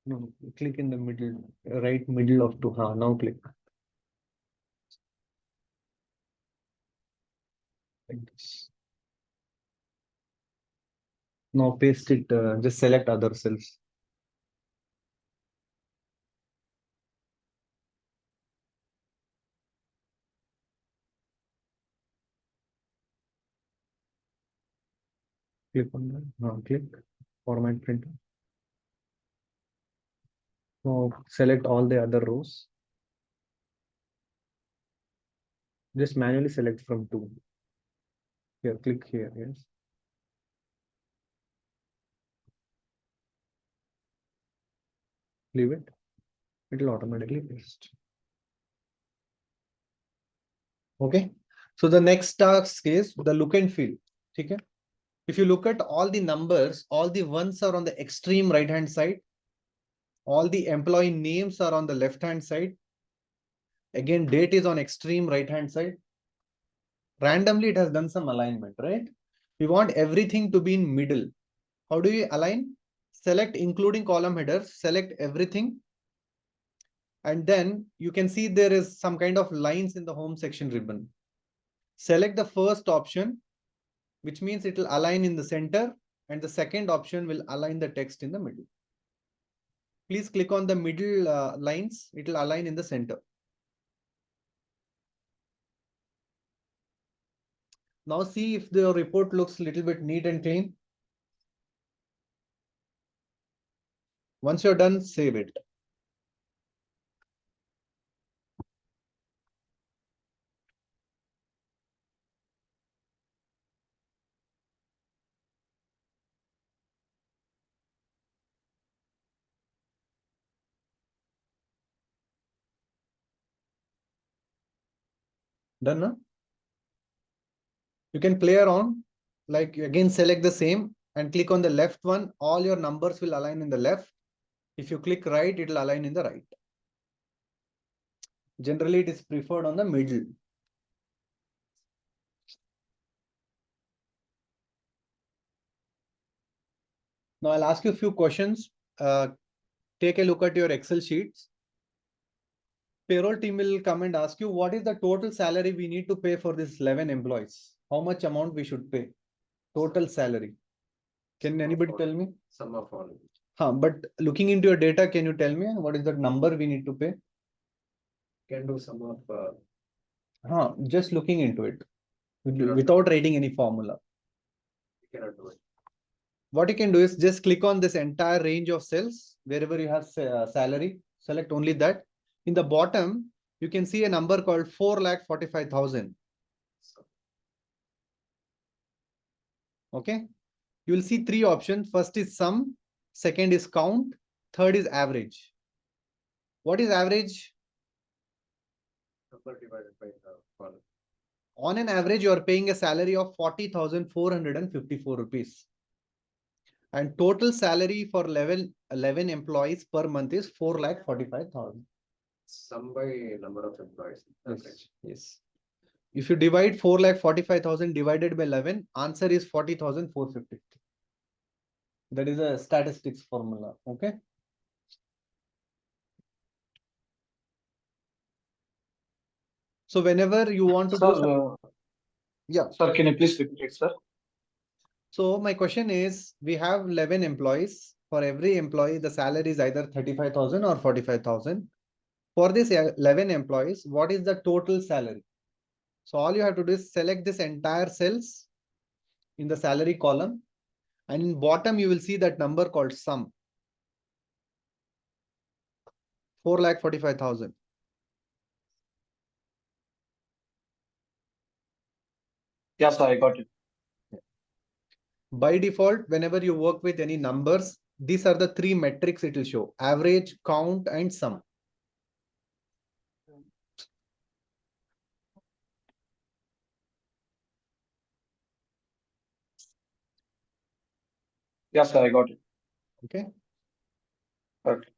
No, click in the middle. Right middle of two. Now click. Like this. Now paste it. Just select other cells. Click on that. Click format printer. Now select all the other rows. Just manually select from two. Here, click here. Yes. Leave it. It will automatically paste. Okay. So the next task is the look and feel. Okay. If you look at all the numbers, all the ones are on the extreme right hand side. All the employee names are on the left hand side. Again, date is on extreme right hand side. Randomly, it has done some alignment, right? We want everything to be in middle. How do you align? Select including column headers, select everything. And then you can see there is some kind of lines in the home section ribbon. Select the first option, which means it will align in the center, and the second option will align the text in the middle. Please click on the middle lines. It will align in the center. Now see if the report looks a little bit neat and clean. Once you're done, save it. Done, na? You can play around, like again select the same and click on the left one. All your numbers will align in the left. If you click right, it will align in the right. Generally, it is preferred on the middle. Now I'll ask you a few questions. Take a look at your Excel sheets. Payroll team will come and ask you, what is the total salary we need to pay for this 11 employees? How much amount we should pay? Total salary. Can anybody tell me? Sum of all. But looking into your data, can you tell me what is the number we need to pay? Can do sum of. Just looking into it without writing any formula. You cannot do it. What you can do is just click on this entire range of cells wherever you have salary. Select only that. In the bottom, you can see a number called 4,45,000. Okay. You will see three options. First is sum, second is count, third is average. What is average? Number divided by the column. On an average, you are paying a salary of 40,454 rupees. And total salary for 11 employees per month is 4,45,000. Sum by number of employees. Yes. Yes. If you divide 4,45,000 divided by 11, answer is 40,450. That is a statistics formula. Okay. So whenever you want to do Sir, yeah. sir, can you please repeat it, sir? So my question is, we have 11 employees. For every employee, the salary is either 35,000 or 45,000. For this 11 employees, what is the total salary? So all you have to do is select this entire cells in the salary column, and in bottom you will see that number called sum. 4,45,000. Yes, sir, I got it. By default, whenever you work with any numbers, these are the three metrics it will show: average, count, and sum. Yes, sir, I got it. Okay. Okay.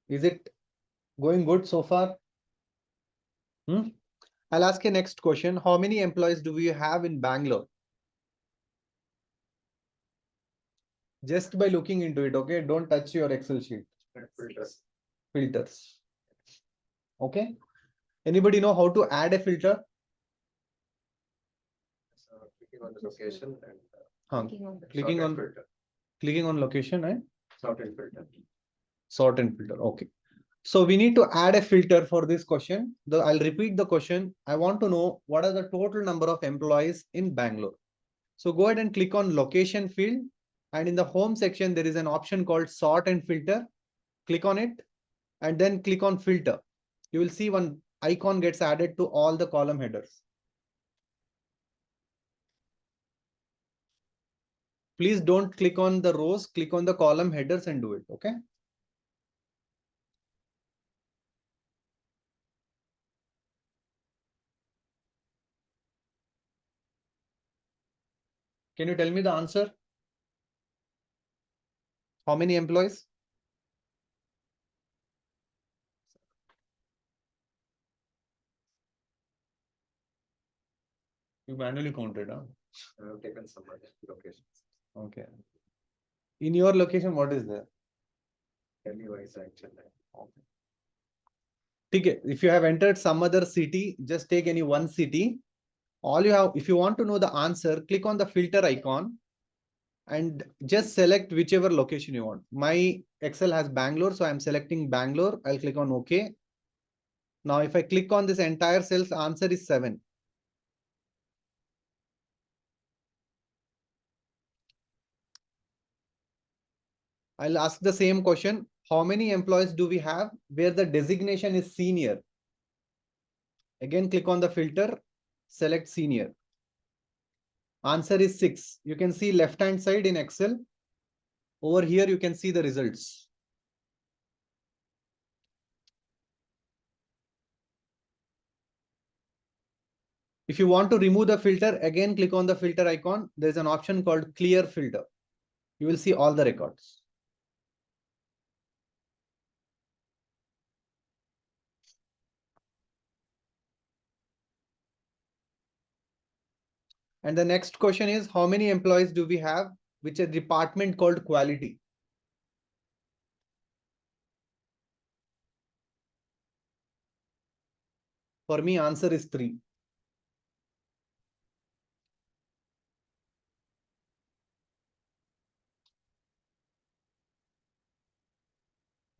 Is it going good so far? I'll ask you next question. How many employees do we have in Bangalore? Just by looking into it, okay? Don't touch your Excel sheet. Filters. Filters. Okay. Anybody know how to add a filter? So clicking on the location and Clicking on filter. clicking on location and Sort and filter. sort and filter. Okay. So we need to add a filter for this question. I'll repeat the question. I want to know what are the total number of employees in Bangalore. So go ahead and click on location field. And in the home section, there is an option called sort and filter. Click on it and then click on filter. You will see one icon gets added to all the column headers. Please don't click on the rows, click on the column headers and do it. Okay. Can you tell me the answer? How many employees? You manually counted, huh? I have taken some other locations. Okay. In your location, what is there? Delhi wise actually. Okay. If you have entered some other city, just take any one city. All you have, if you want to know the answer, click on the filter icon and just select whichever location you want. My Excel has Bangalore, so I'm selecting Bangalore. I'll click on OK. Now, if I click on this entire cell's answer is 7. I'll ask the same question. How many employees do we have where the designation is senior? Again, click on the filter, select senior. Answer is 6. You can see left hand side in Excel. Over here, you can see the results. If you want to remove the filter, again click on the filter icon. There's an option called clear filter. You will see all the records. And the next question is, how many employees do we have? Which is a department called quality. For me, answer is 3.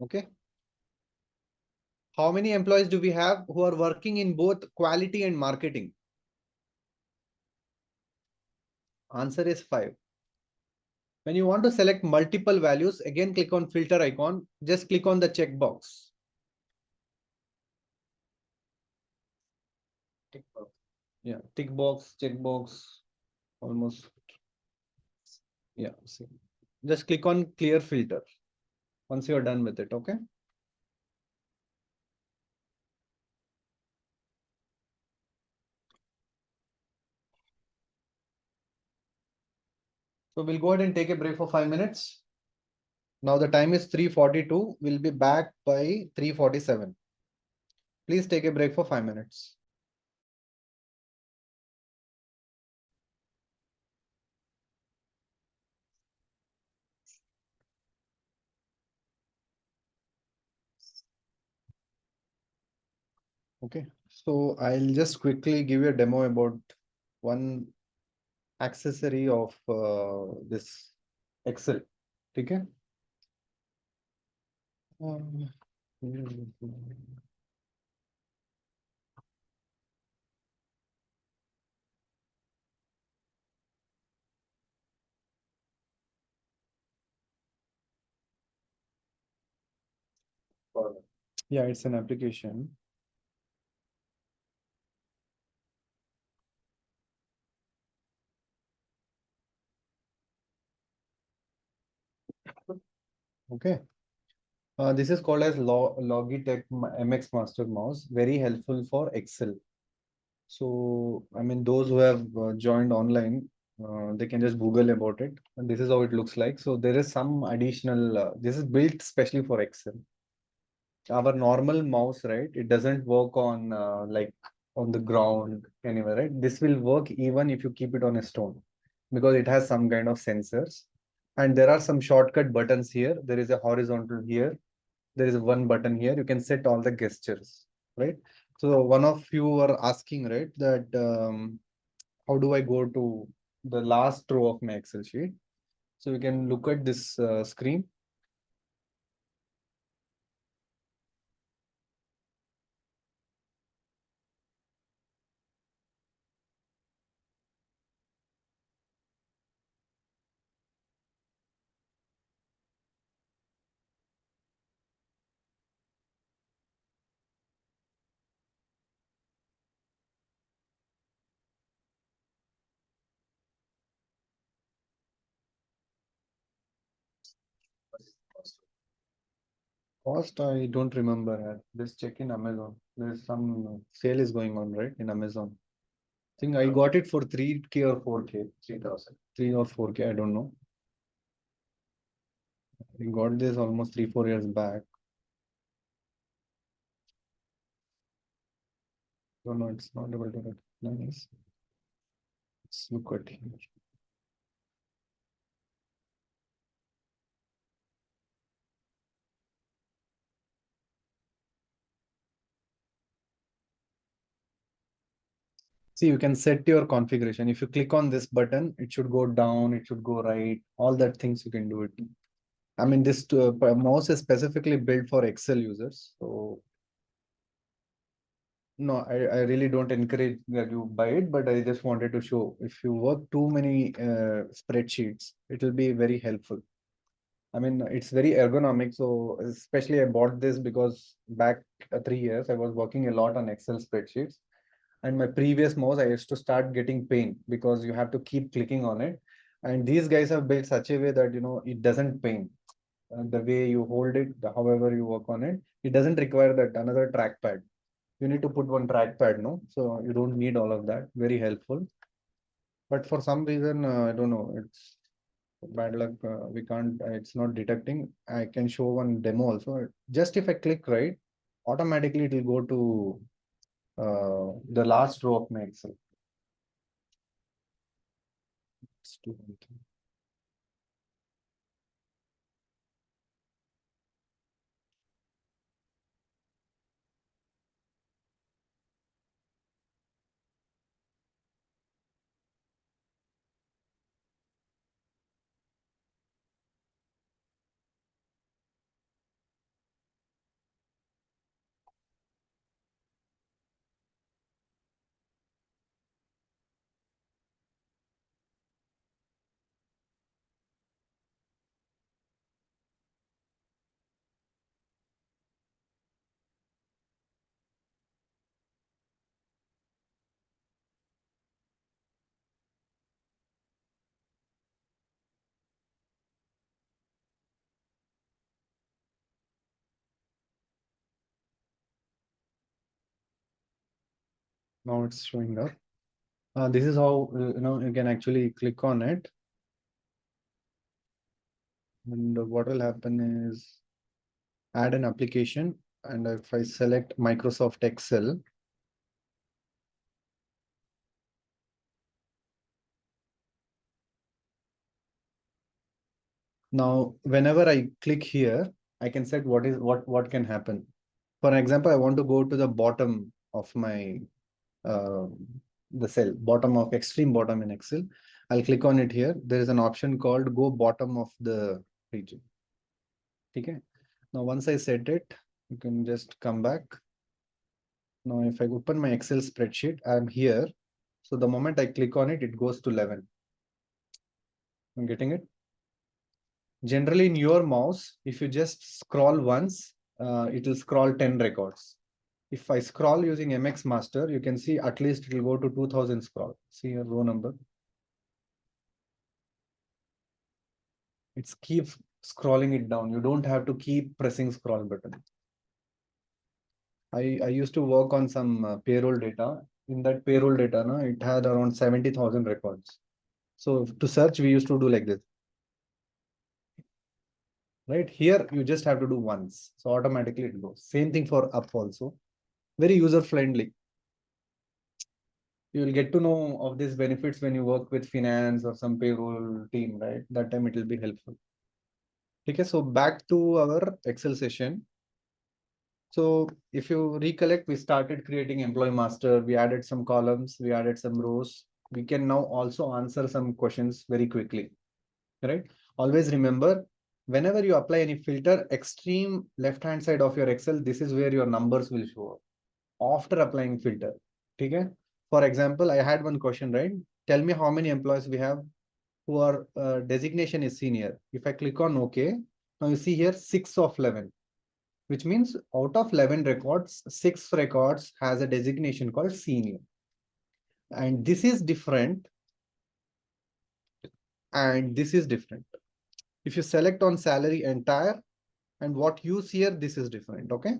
Okay. How many employees do we have who are working in both quality and marketing? Answer is 5. When you want to select multiple values, again click on filter icon. Just click on the checkbox. Tick box. Yeah, tick box, checkbox, almost. Yeah, see. Just click on clear filter once you're done with it, okay? So we'll go ahead and take a break for 5 minutes. Now the time is 3:42. We'll be back by 3:47. Please take a break for 5 minutes. Okay, so I'll just quickly give you a demo about one accessory of this Excel. Okay. Um, yeah, it's an application. Okay. This is called as Logitech MX Master Mouse. Very helpful for Excel. So, I mean, those who have joined online, they can just Google about it. And this is how it looks like. So there is some additional, this is built specially for Excel. Our normal mouse, right? It doesn't work on like on the ground anywhere, right? This will work even if you keep it on a stone because it has some kind of sensors. And there are some shortcut buttons here. There is a horizontal here. There is one button here. You can set all the gestures, right? So one of you were asking, right, that how do I go to the last row of my Excel sheet? So you can look at this screen. Cost, I don't remember. Just check in Amazon. There's some sale is going on, right, in Amazon. I think I got it for 3K or 4K. 3,000. 3 or 4K, I don't know. I got this almost 3-4 years back. Don't know, it's not able to recognize. Let's look at here. See, you can set your configuration. If you click on this button, it should go down, it should go right, all that things you can do it. I mean, this mouse is specifically built for Excel users. So no, I really don't encourage that you buy it, but I just wanted to show if you work too many spreadsheets, it will be very helpful. I mean, it's very ergonomic. So especially I bought this because back 3 years, I was working a lot on Excel spreadsheets. And my previous mouse, I used to start getting pain because you have to keep clicking on it. And these guys have built such a way that, it doesn't pain. The way you hold it, however you work on it, it doesn't require that another trackpad. You need to put one trackpad, no? So you don't need all of that. Very helpful. But for some reason, I don't know, it's bad luck. We can't, it's not detecting. I can show one demo also. Just if I click right, automatically it will go to the last row of my Excel. Let's do one thing. Now it's showing up. This is how, you can actually click on it. And what will happen is add an application. And if I select Microsoft Excel, now whenever I click here, I can set what can happen. For example, I want to go to the bottom of my uh, the cell, bottom of extreme bottom in Excel. I'll click on it here. There is an option called go bottom of the region. Okay. Now, once I set it, you can just come back. Now, if I open my Excel spreadsheet, I'm here. So the moment I click on it, it goes to 11. I'm getting it. Generally, in your mouse, if you just scroll once, it will scroll 10 records. If I scroll using MX Master, you can see at least it will go to 2000 scroll. See your row number. It's keep scrolling it down. You don't have to keep pressing scroll button. I used to work on some payroll data. In that payroll data, it had around 70,000 records. So to search, we used to do like this. Right here, you just have to do once. So automatically it goes. Same thing for up also. Very user friendly. You will get to know of these benefits when you work with finance or some payroll team, right? That time it will be helpful. Okay, so back to our Excel session. So if you recollect, we started creating employee master. We added some columns, we added some rows. We can now also answer some questions very quickly, right? Always remember, whenever you apply any filter, extreme left-hand side of your Excel, this is where your numbers will show up after applying filter. Okay? For example, I had one question, right? Tell me how many employees we have who are designation is senior. If I click on OK, now you see here 6 of 11. Which means out of 11 records, 6 records has a designation called senior. And this is different. And this is different. If you select on salary entire and what you see here, this is different. Okay.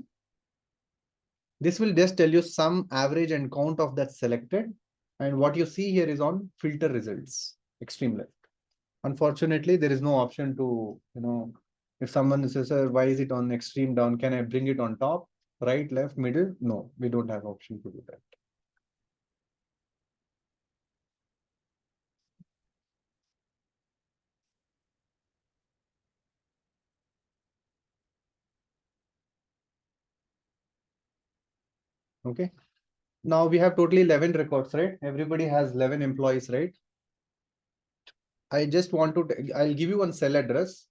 This will just tell you some average and count of that selected. And what you see here is on filter results, extreme left. Unfortunately, there is no option to, if someone says, why is it on extreme down? Can I bring it on top, right, left, middle? No, we don't have option to do that. Okay. Now we have totally 11 records, right? Everybody has 11 employees, right? I just want to, I'll give you one cell address.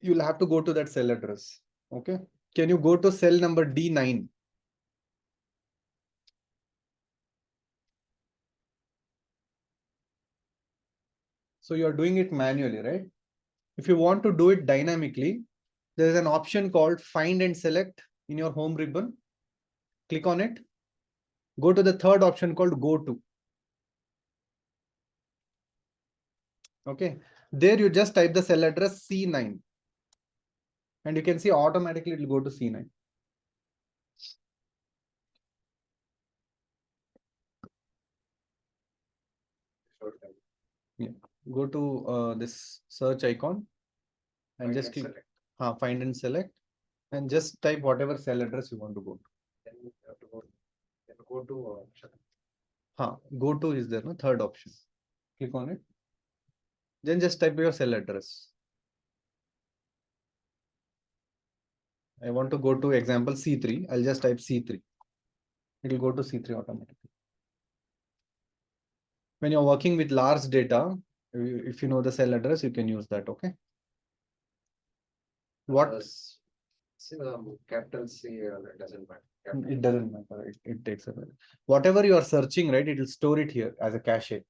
You'll have to go to that cell address. Okay. Can you go to cell number D9? So you're doing it manually, right? If you want to do it dynamically, there is an option called find and select in your home ribbon. Click on it. Go to the third option called go to. Okay, there you just type the cell address C9 and you can see automatically it will go to C9. Yeah. Go to this search icon and Find just and click select. find and select and just type whatever cell address you want to go to. Then you have to go to option. Go to is there, no? Third option. Click on it. Then just type your cell address. I want to go to example C3. I'll just type C3. It will go to C3 automatically. When you're working with large data, if you know the cell address, you can use that. Okay. What? See the capital C, it doesn't matter. It doesn't matter. It takes a minute. Whatever you are searching, right? It will store it here as a cache.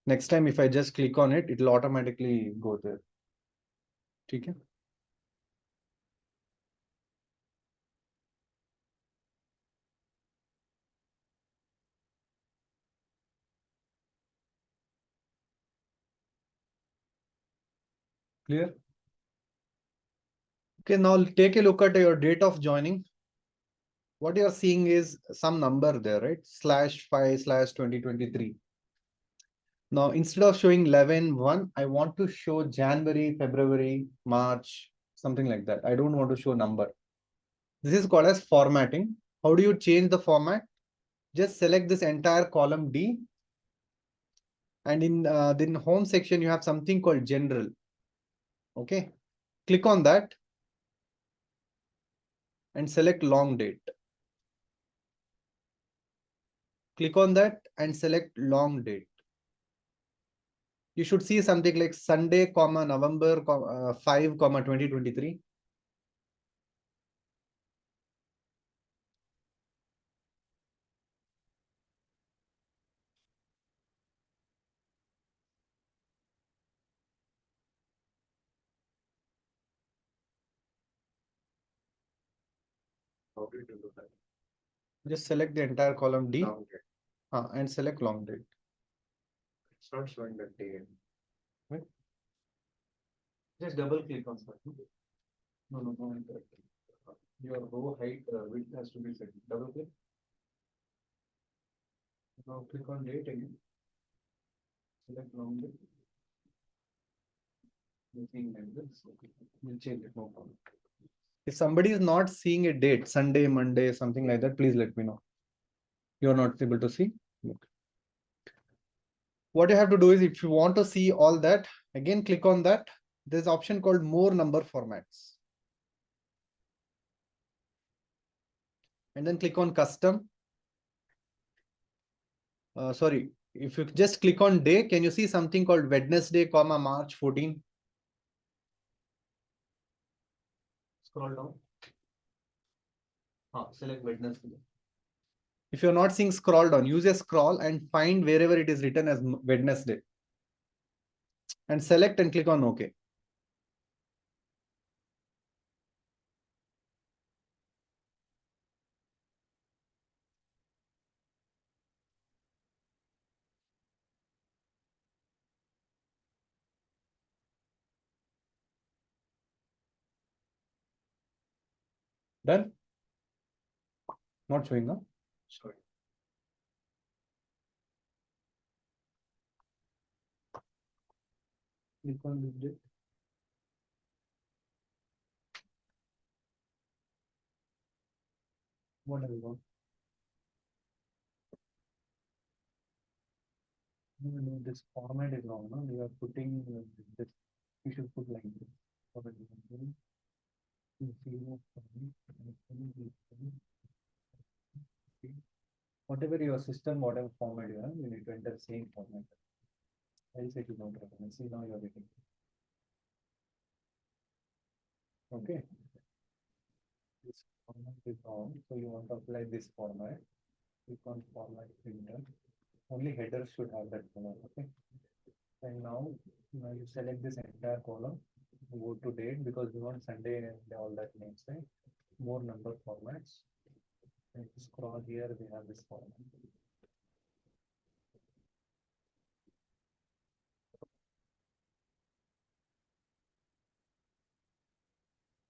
Next time, if I just click on it, it will automatically go there. Okay. Clear? Okay, now take a look at your date of joining. What you are seeing is some number there, right? /5/2023. Now, instead of showing 11/1, I want to show January, February, March, something like that. I don't want to show number. This is called as formatting. How do you change the format? Just select this entire column D. And in the home section, you have something called general. Okay. Click on that and select long date. Click on that and select long date. You should see something like Sunday, November 5, 2023. How do you do that? Just select the entire column D Long date. and select long date. It's not showing the date. Just double click on something. No, incorrect. Your row height width has to be set. Double click. Now click on date again. Select long date. Nothing like this. We'll change it, no problem. If somebody is not seeing a date, Sunday, Monday, something like that, please let me know. You're not able to see. Look. What you have to do is if you want to see all that, again click on that. There's an option called more number formats. And then click on custom. Sorry, if you just click on day, can you see something called Wednesday, March 14? Scroll down. Select Wednesday. If you're not seeing scroll down, use a scroll and find wherever it is written as Wednesday. And select and click on OK. Done? Not showing up. Sorry. Click on this date. What have you got? No, this format is wrong. No? You are putting this. You should put like this. Whatever your system, whatever format you have, you need to enter same format. Else it will not recognize. See now you are getting. Okay. This format is wrong, so you want to apply this format. Click on format printer. Only headers should have that color. Okay. And now you select this entire column. Go to date because we want Sunday and all that names, right? More number formats. And scroll here, we have this format.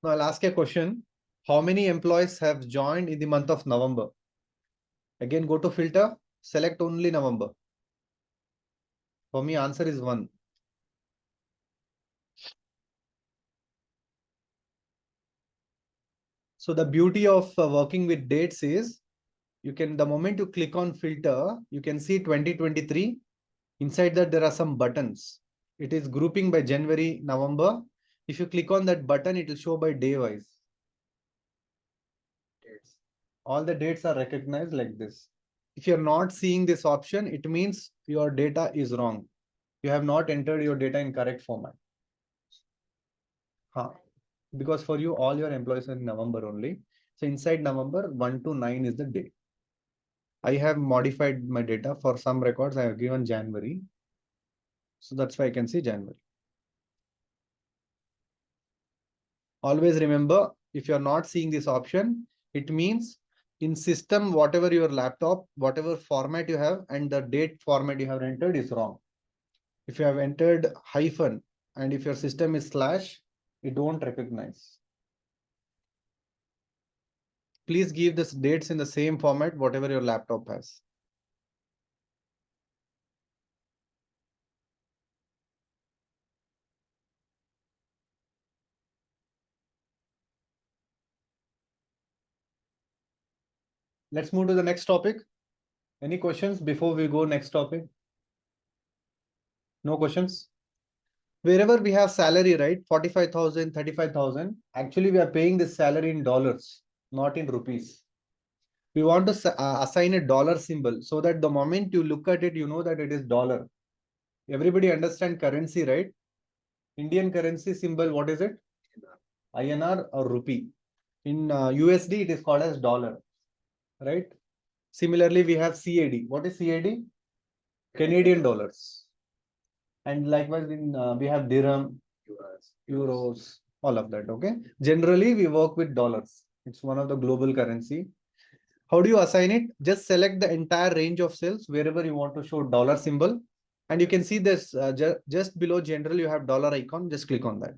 Now I'll ask a question. How many employees have joined in the month of November? Again, go to filter, select only November. For me, answer is 1. So the beauty of working with dates is the moment you click on filter, you can see 2023. Inside that, there are some buttons. It is grouping by January, November. If you click on that button, it will show by day wise. All the dates are recognized like this. If you're not seeing this option, it means your data is wrong. You have not entered your data in correct format. Because for you, all your employees are in November only. So inside November, 1 to 9 is the day. I have modified my data. For some records, I have given January. So that's why I can see January. Always remember, if you're not seeing this option, it means in system, whatever your laptop, whatever format you have and the date format you have entered is wrong. If you have entered hyphen and if your system is slash, it won't recognize. Please give this dates in the same format, whatever your laptop has. Let's move to the next topic. Any questions before we go next topic? No questions? Wherever we have salary, right? 45,000, 35,000. Actually, we are paying this salary in dollars, not in rupees. We want to assign a dollar symbol so that the moment you look at it, you know that it is dollar. Everybody understand currency, right? Indian currency symbol, what is it? INR or rupee. In USD, it is called as dollar, right? Similarly, we have CAD. What is CAD? Canadian dollars. And likewise, we have dirham, euros, all of that. Okay. Generally, we work with dollars. It's one of the global currency. How do you assign it? Just select the entire range of cells wherever you want to show dollar symbol. And you can see this just below general, you have dollar icon. Just click on that.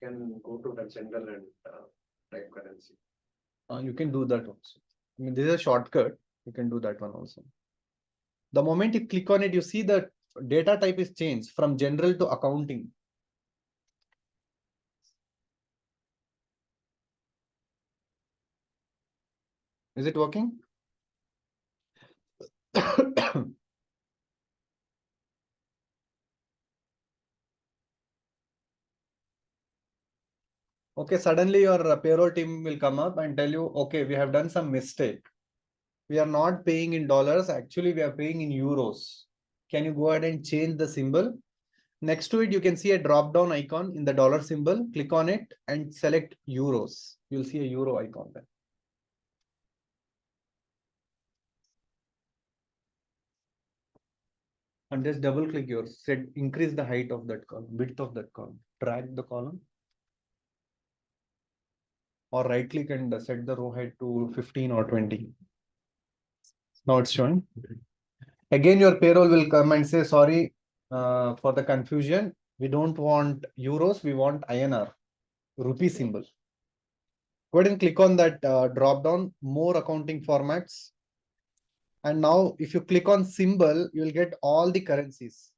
Can go to the general and type currency. You can do that also. I mean, this is a shortcut. You can do that one also. The moment you click on it, you see that data type is changed from general to accounting. Is it working? Okay, suddenly your payroll team will come up and tell you, okay, we have done some mistake. We are not paying in dollars. Actually, we are paying in euros. Can you go ahead and change the symbol? Next to it, you can see a drop down icon in the dollar symbol. Click on it and select euros. You'll see a euro icon there. And just double click yours. Set increase the height of that column, width of that column. Drag the column. Or right click and set the row height to 15 or 20. Now it's showing. Again, your payroll will come and say, sorry for the confusion. We don't want euros. We want INR, rupee symbol. Go ahead and click on that drop down, more accounting formats. And now if you click on symbol, you'll get all the currencies.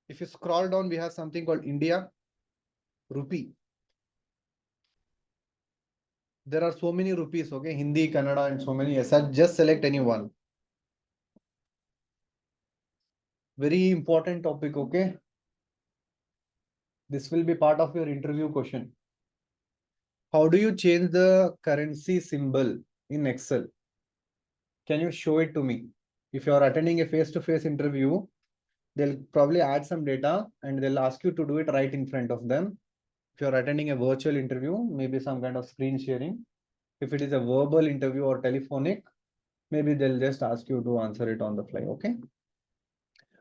If you scroll down, we have something called India, rupee. There are so many rupees, okay? Hindi, Kannada, and so many. Yes, just select any one. Very important topic, okay? This will be part of your interview question. How do you change the currency symbol in Excel? Can you show it to me? If you are attending a face-to-face interview, they'll probably add some data and they'll ask you to do it right in front of them. If you're attending a virtual interview, maybe some kind of screen sharing. If it is a verbal interview or telephonic, maybe they'll just ask you to answer it on the fly, okay?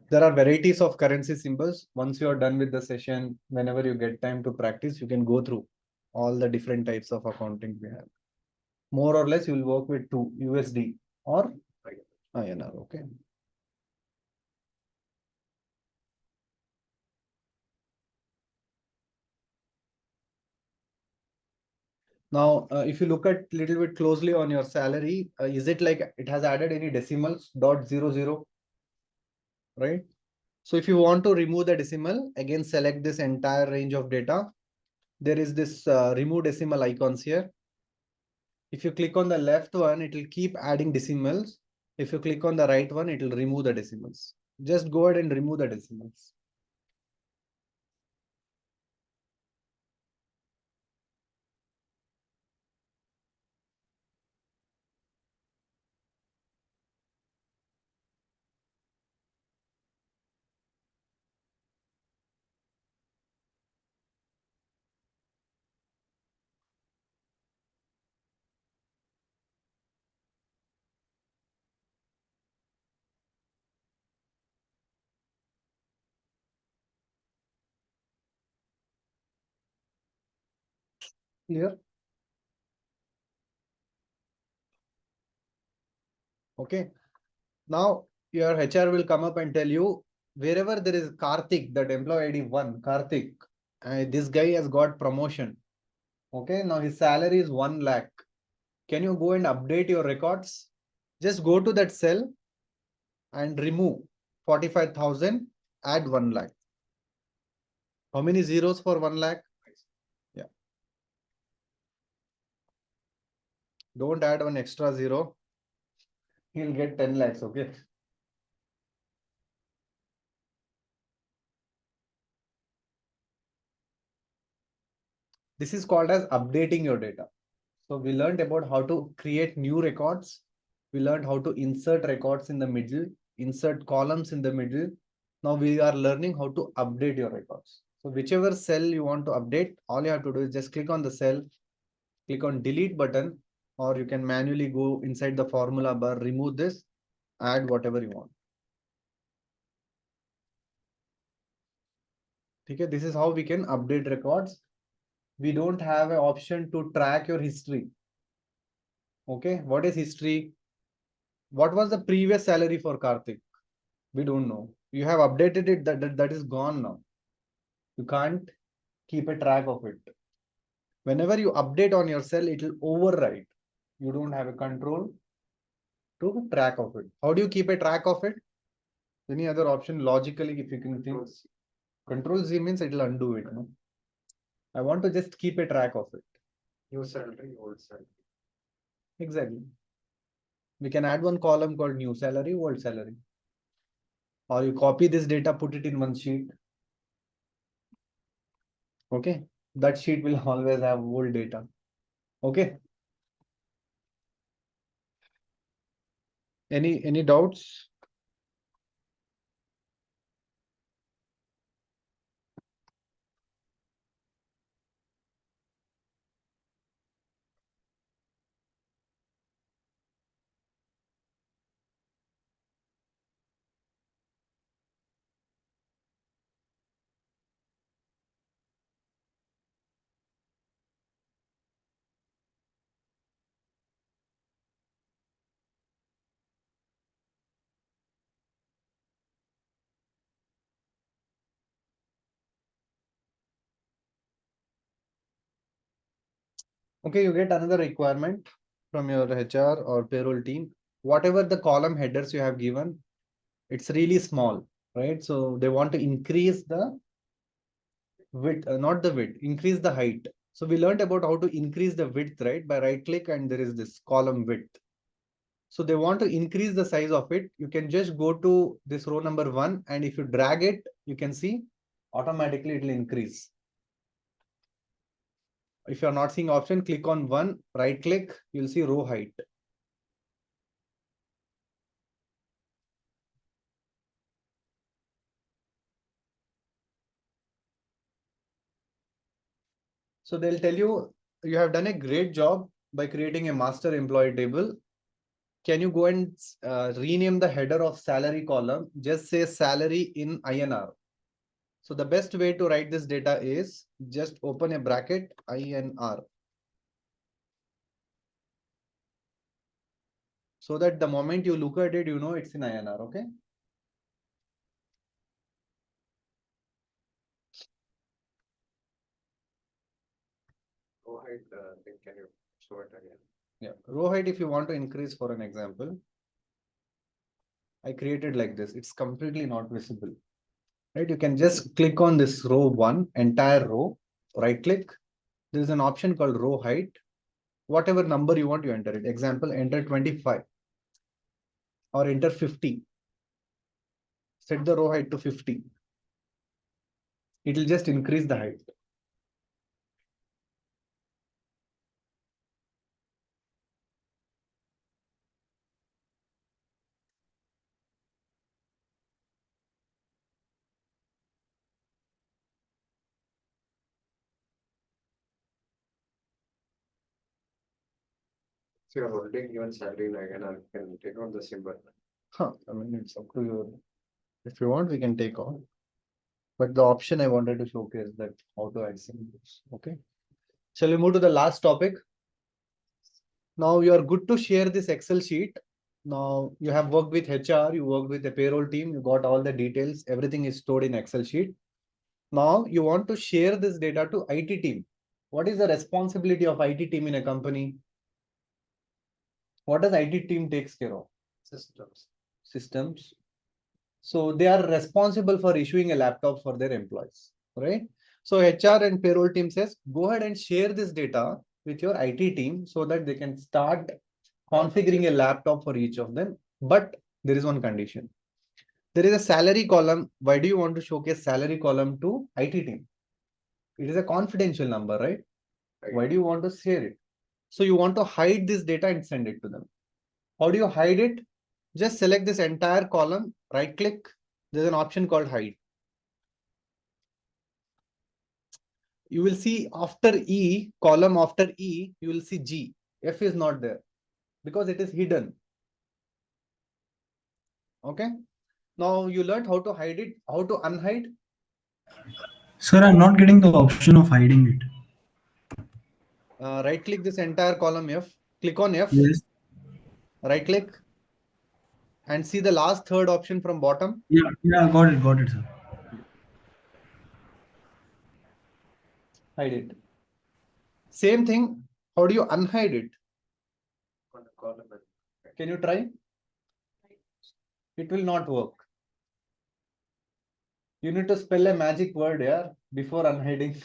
There are varieties of currency symbols. Once you are done with the session, whenever you get time to practice, you can go through all the different types of accounting we have. More or less, you will work with two: USD. or INR. Okay. Now, if you look at little bit closely on your salary, is it like it has added any decimals, .00, right? So if you want to remove the decimal, again, select this entire range of data. There is this remove decimal icons here. If you click on the left one, it will keep adding decimals. If you click on the right one, it will remove the decimals. Just go ahead and remove the decimals. Clear? Okay. Now your HR will come up and tell you wherever there is Karthik, that employee ID 1, Karthik, this guy has got promotion. Okay. Now his salary is 1 lakh. Can you go and update your records? Just go to that cell and remove 45,000, add 1 lakh. How many zeros for 1 lakh? Yeah. Don't add one extra zero. He'll get 10 lakhs. Okay. This is called as updating your data. So we learned about how to create new records. We learned how to insert records in the middle, insert columns in the middle. Now we are learning how to update your records. So whichever cell you want to update, all you have to do is just click on the cell, click on delete button, or you can manually go inside the formula bar, remove this, add whatever you want. Okay, this is how we can update records. We don't have an option to track your history. Okay, what is history? What was the previous salary for Karthik? We don't know. You have updated it, that is gone now. You can't keep a track of it. Whenever you update on your cell, it will override. You don't have a control to track of it. How do you keep a track of it? Any other option logically, if you can think? Control Z means it will undo it. No? I want to just keep a track of it. New salary, old salary. Exactly. We can add one column called new salary, old salary. Or you copy this data, put it in one sheet. Okay. That sheet will always have old data. Okay. Any doubts? Okay, you get another requirement from your HR or payroll team. Whatever the column headers you have given, it's really small, right? So they want to increase the width, not the width, increase the height. So we learned about how to increase the width, right? By right click and there is this column width. So they want to increase the size of it. You can just go to this row number 1 and if you drag it, you can see automatically it will increase. If you're not seeing option, click on 1, right click, you'll see row height. So they'll tell you, you have done a great job by creating a master employee table. Can you go and rename the header of salary column? Just say salary in INR. So the best way to write this data is just open a bracket INR. so that the moment you look at it, you know it's in INR. Okay. Go ahead, then can you show it again? Yeah. Row height, if you want to increase, for an example, I created like this. It's completely not visible. Right? You can just click on this row 1, entire row, right click. There is an option called row height. Whatever number you want, you enter it. Example, enter 25 or enter 50. Set the row height to 50. It will just increase the height. So you're holding even salary in INR, can take on the symbol. I mean, it's up to you. If you want, we can take on. But the option I wanted to showcase that how to add symbols. Okay. Shall we move to the last topic? Now you are good to share this Excel sheet. Now you have worked with HR, you worked with the payroll team, you got all the details, everything is stored in Excel sheet. Now you want to share this data to IT team. What is the responsibility of IT team in a company? What does IT team takes care of? Systems. So they are responsible for issuing a laptop for their employees, right? So HR and payroll team says, go ahead and share this data with your IT team so that they can start configuring a laptop for each of them. But there is one condition. There is a salary column. Why do you want to showcase salary column to IT team? It is a confidential number, right? Why do you want to share it? So you want to hide this data and send it to them. How do you hide it? Just select this entire column, right click. There's an option called hide. You will see after E, column after E, you will see G. F is not there because it is hidden. Okay. Now you learned how to hide it, how to unhide. Sir, I'm not getting the option of hiding it. Right click this entire column F, click on F, Yes. right click and see the last third option from bottom. Yeah, got it, sir. Hide it. Same thing. How do you unhide it? On the column. Can you try? It will not work. You need to spell a magic word here before unhiding.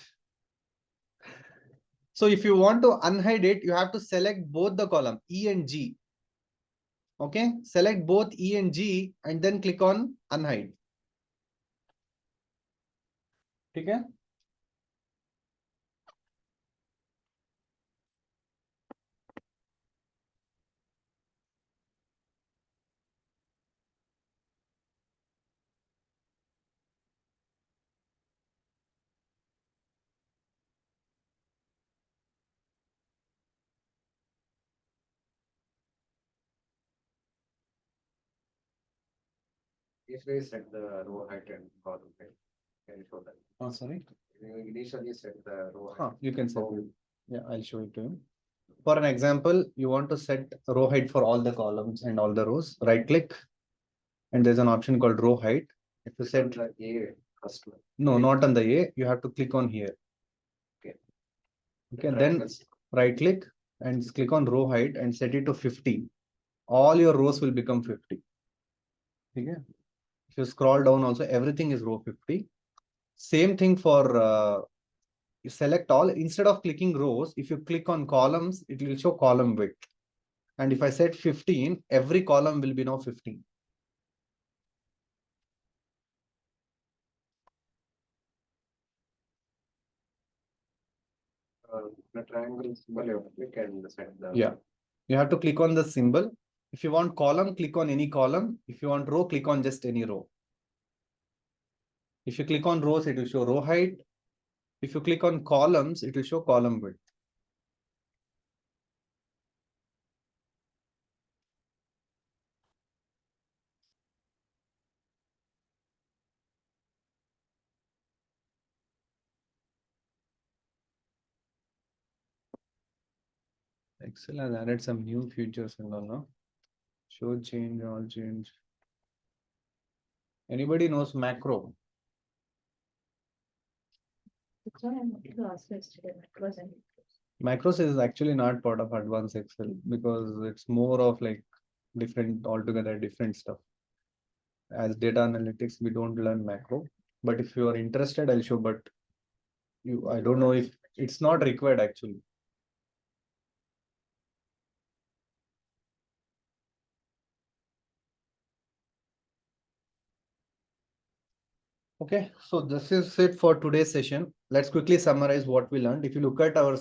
So if you want to unhide it, you have to select both the column E and G. Okay, select both E and G and then click on unhide. Okay. Initially set the row height and column height. Can you show that? Oh, sorry. You initially set the row height. Huh, you can set it. Yeah, I'll show it to you. For an example, you want to set row height for all the columns and all the rows. Right click and there's an option called row height. If you set the A first one. no, not on the A, you have to click on here. Okay. Okay, then right click and click on row height and set it to 50. All your rows will become 50. Okay. If you scroll down also, everything is row 50. Same thing for you select all. Instead of clicking rows, if you click on columns, it will show column width. And if I set 15, every column will be now 15. The triangle symbol you click and set the. Yeah. You have to click on the symbol. If you want column, click on any column. If you want row, click on just any row. If you click on rows, it will show row height. If you click on columns, it will show column width. Excel has added some new features and all now. Show change, all change. Anybody knows macro? That's what I wanted to ask yesterday. Macros and Macros is actually not part of advanced Excel because it's more of like different, altogether different stuff. As data analytics, we don't learn macro, but if you are interested, I'll show, but I don't know if it's not required actually. Okay, so this is it for today's session. Let's quickly summarize what we learned. If you look at our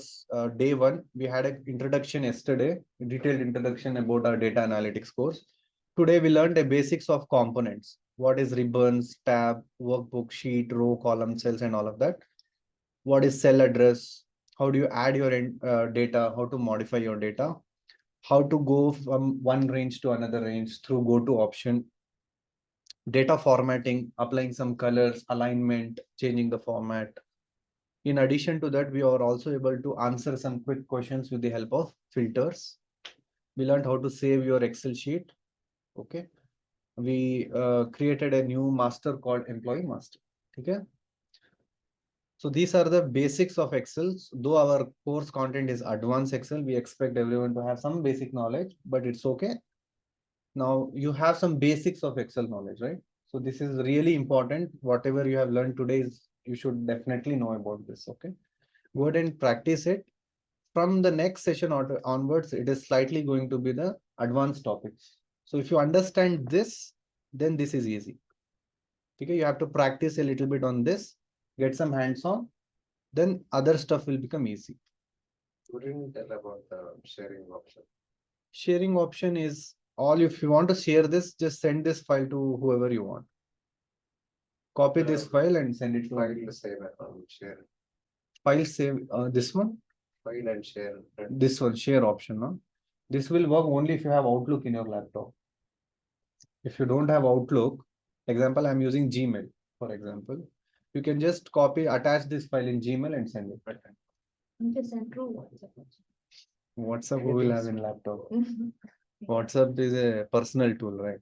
day one, we had an introduction yesterday, a detailed introduction about our data analytics course. Today, we learned the basics of components. What is ribbons, tab, workbook, sheet, row, column, cells, and all of that. What is cell address? How do you add your data? How to modify your data? How to go from one range to another range through go to option, data formatting, applying some colors, alignment, changing the format. In addition to that, we are also able to answer some quick questions with the help of filters. We learned how to save your Excel sheet. Okay. We created a new master called employee master. Okay. So these are the basics of Excel. Though our course content is advanced Excel, we expect everyone to have some basic knowledge, but it's okay. Now you have some basics of Excel knowledge, right? So this is really important. Whatever you have learned today is you should definitely know about this. Okay. Go ahead and practice it. From the next session onwards, it is slightly going to be the advanced topics. So if you understand this, then this is easy. Okay, you have to practice a little bit on this, get some hands-on, then other stuff will become easy. You didn't tell about the sharing option. Sharing option is all. If you want to share this, just send this file to whoever you want. Copy this file and send it to File the same share. file save this one. File and share. This one, share option. No? This will work only if you have Outlook in your laptop. If you don't have Outlook, example, I'm using Gmail, for example, you can just copy, attach this file in Gmail and send it. just send through WhatsApp. WhatsApp who will have in laptop. WhatsApp is a personal tool, right?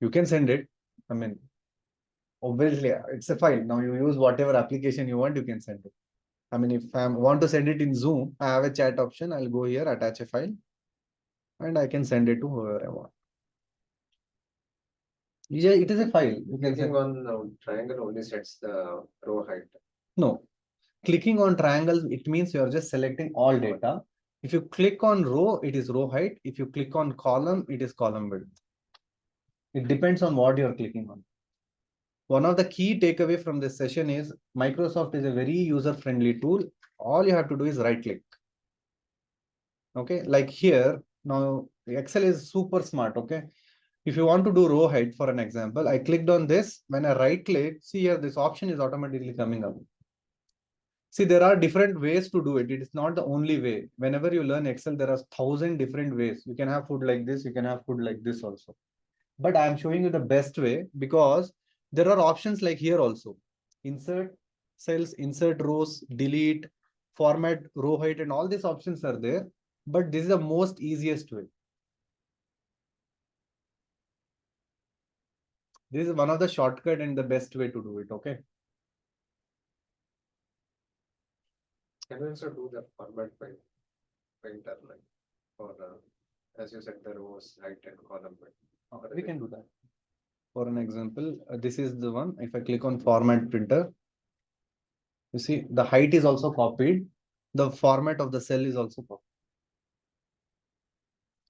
You can send it. I mean, obviously, it's a file. Now you use whatever application you want, you can send it. I mean, if I want to send it in Zoom, I have a chat option. I'll go here, attach a file, and I can send it to whoever I want. Yeah, it is a file. You can Clicking send. on triangle only sets the row height. No, clicking on triangle, it means you are just selecting all data. If you click on row, it is row height. If you click on column, it is column width. It depends on what you're clicking on. One of the key takeaway from this session is Microsoft is a very user-friendly tool. All you have to do is right click. Okay, like here, now Excel is super smart. Okay, if you want to do row height, for an example, I clicked on this. When I right click, see here, this option is automatically coming up. See, there are different ways to do it. It is not the only way. Whenever you learn Excel, there are 1,000 different ways. You can have food like this. You can have food like this also. But I am showing you the best way because there are options like here also. Insert cells, insert rows, delete, format, row height, and all these options are there. But this is the most easiest way. This is one of the shortcut and the best way to do it. Okay. Can we also do the format by printer, like for as you said, the rows, height, and column width? We can do that. For an example, this is the one. If I click on format printer, you see the height is also copied. The format of the cell is also copied.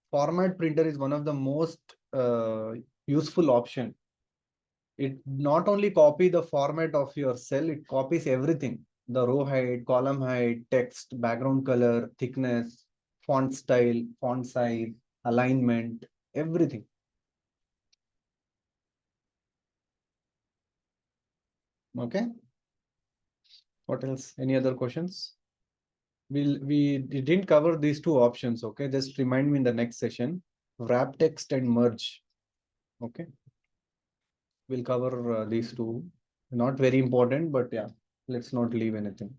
Format printer is one of the most useful option. It not only copy the format of your cell, it copies everything. The row height, column height, text, background color, thickness, font style, font size, alignment, everything. Okay. What else? Any other questions? We didn't cover these two options. Okay. Just remind me in the next session. Wrap text and merge. Okay. We'll cover these two. Not very important, but yeah, let's not leave anything.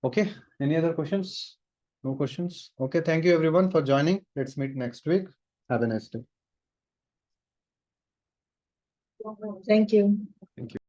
Okay, any other questions? No questions? Okay, thank you everyone for joining. Let's meet next week. Have a nice day. Thank you. Thank you.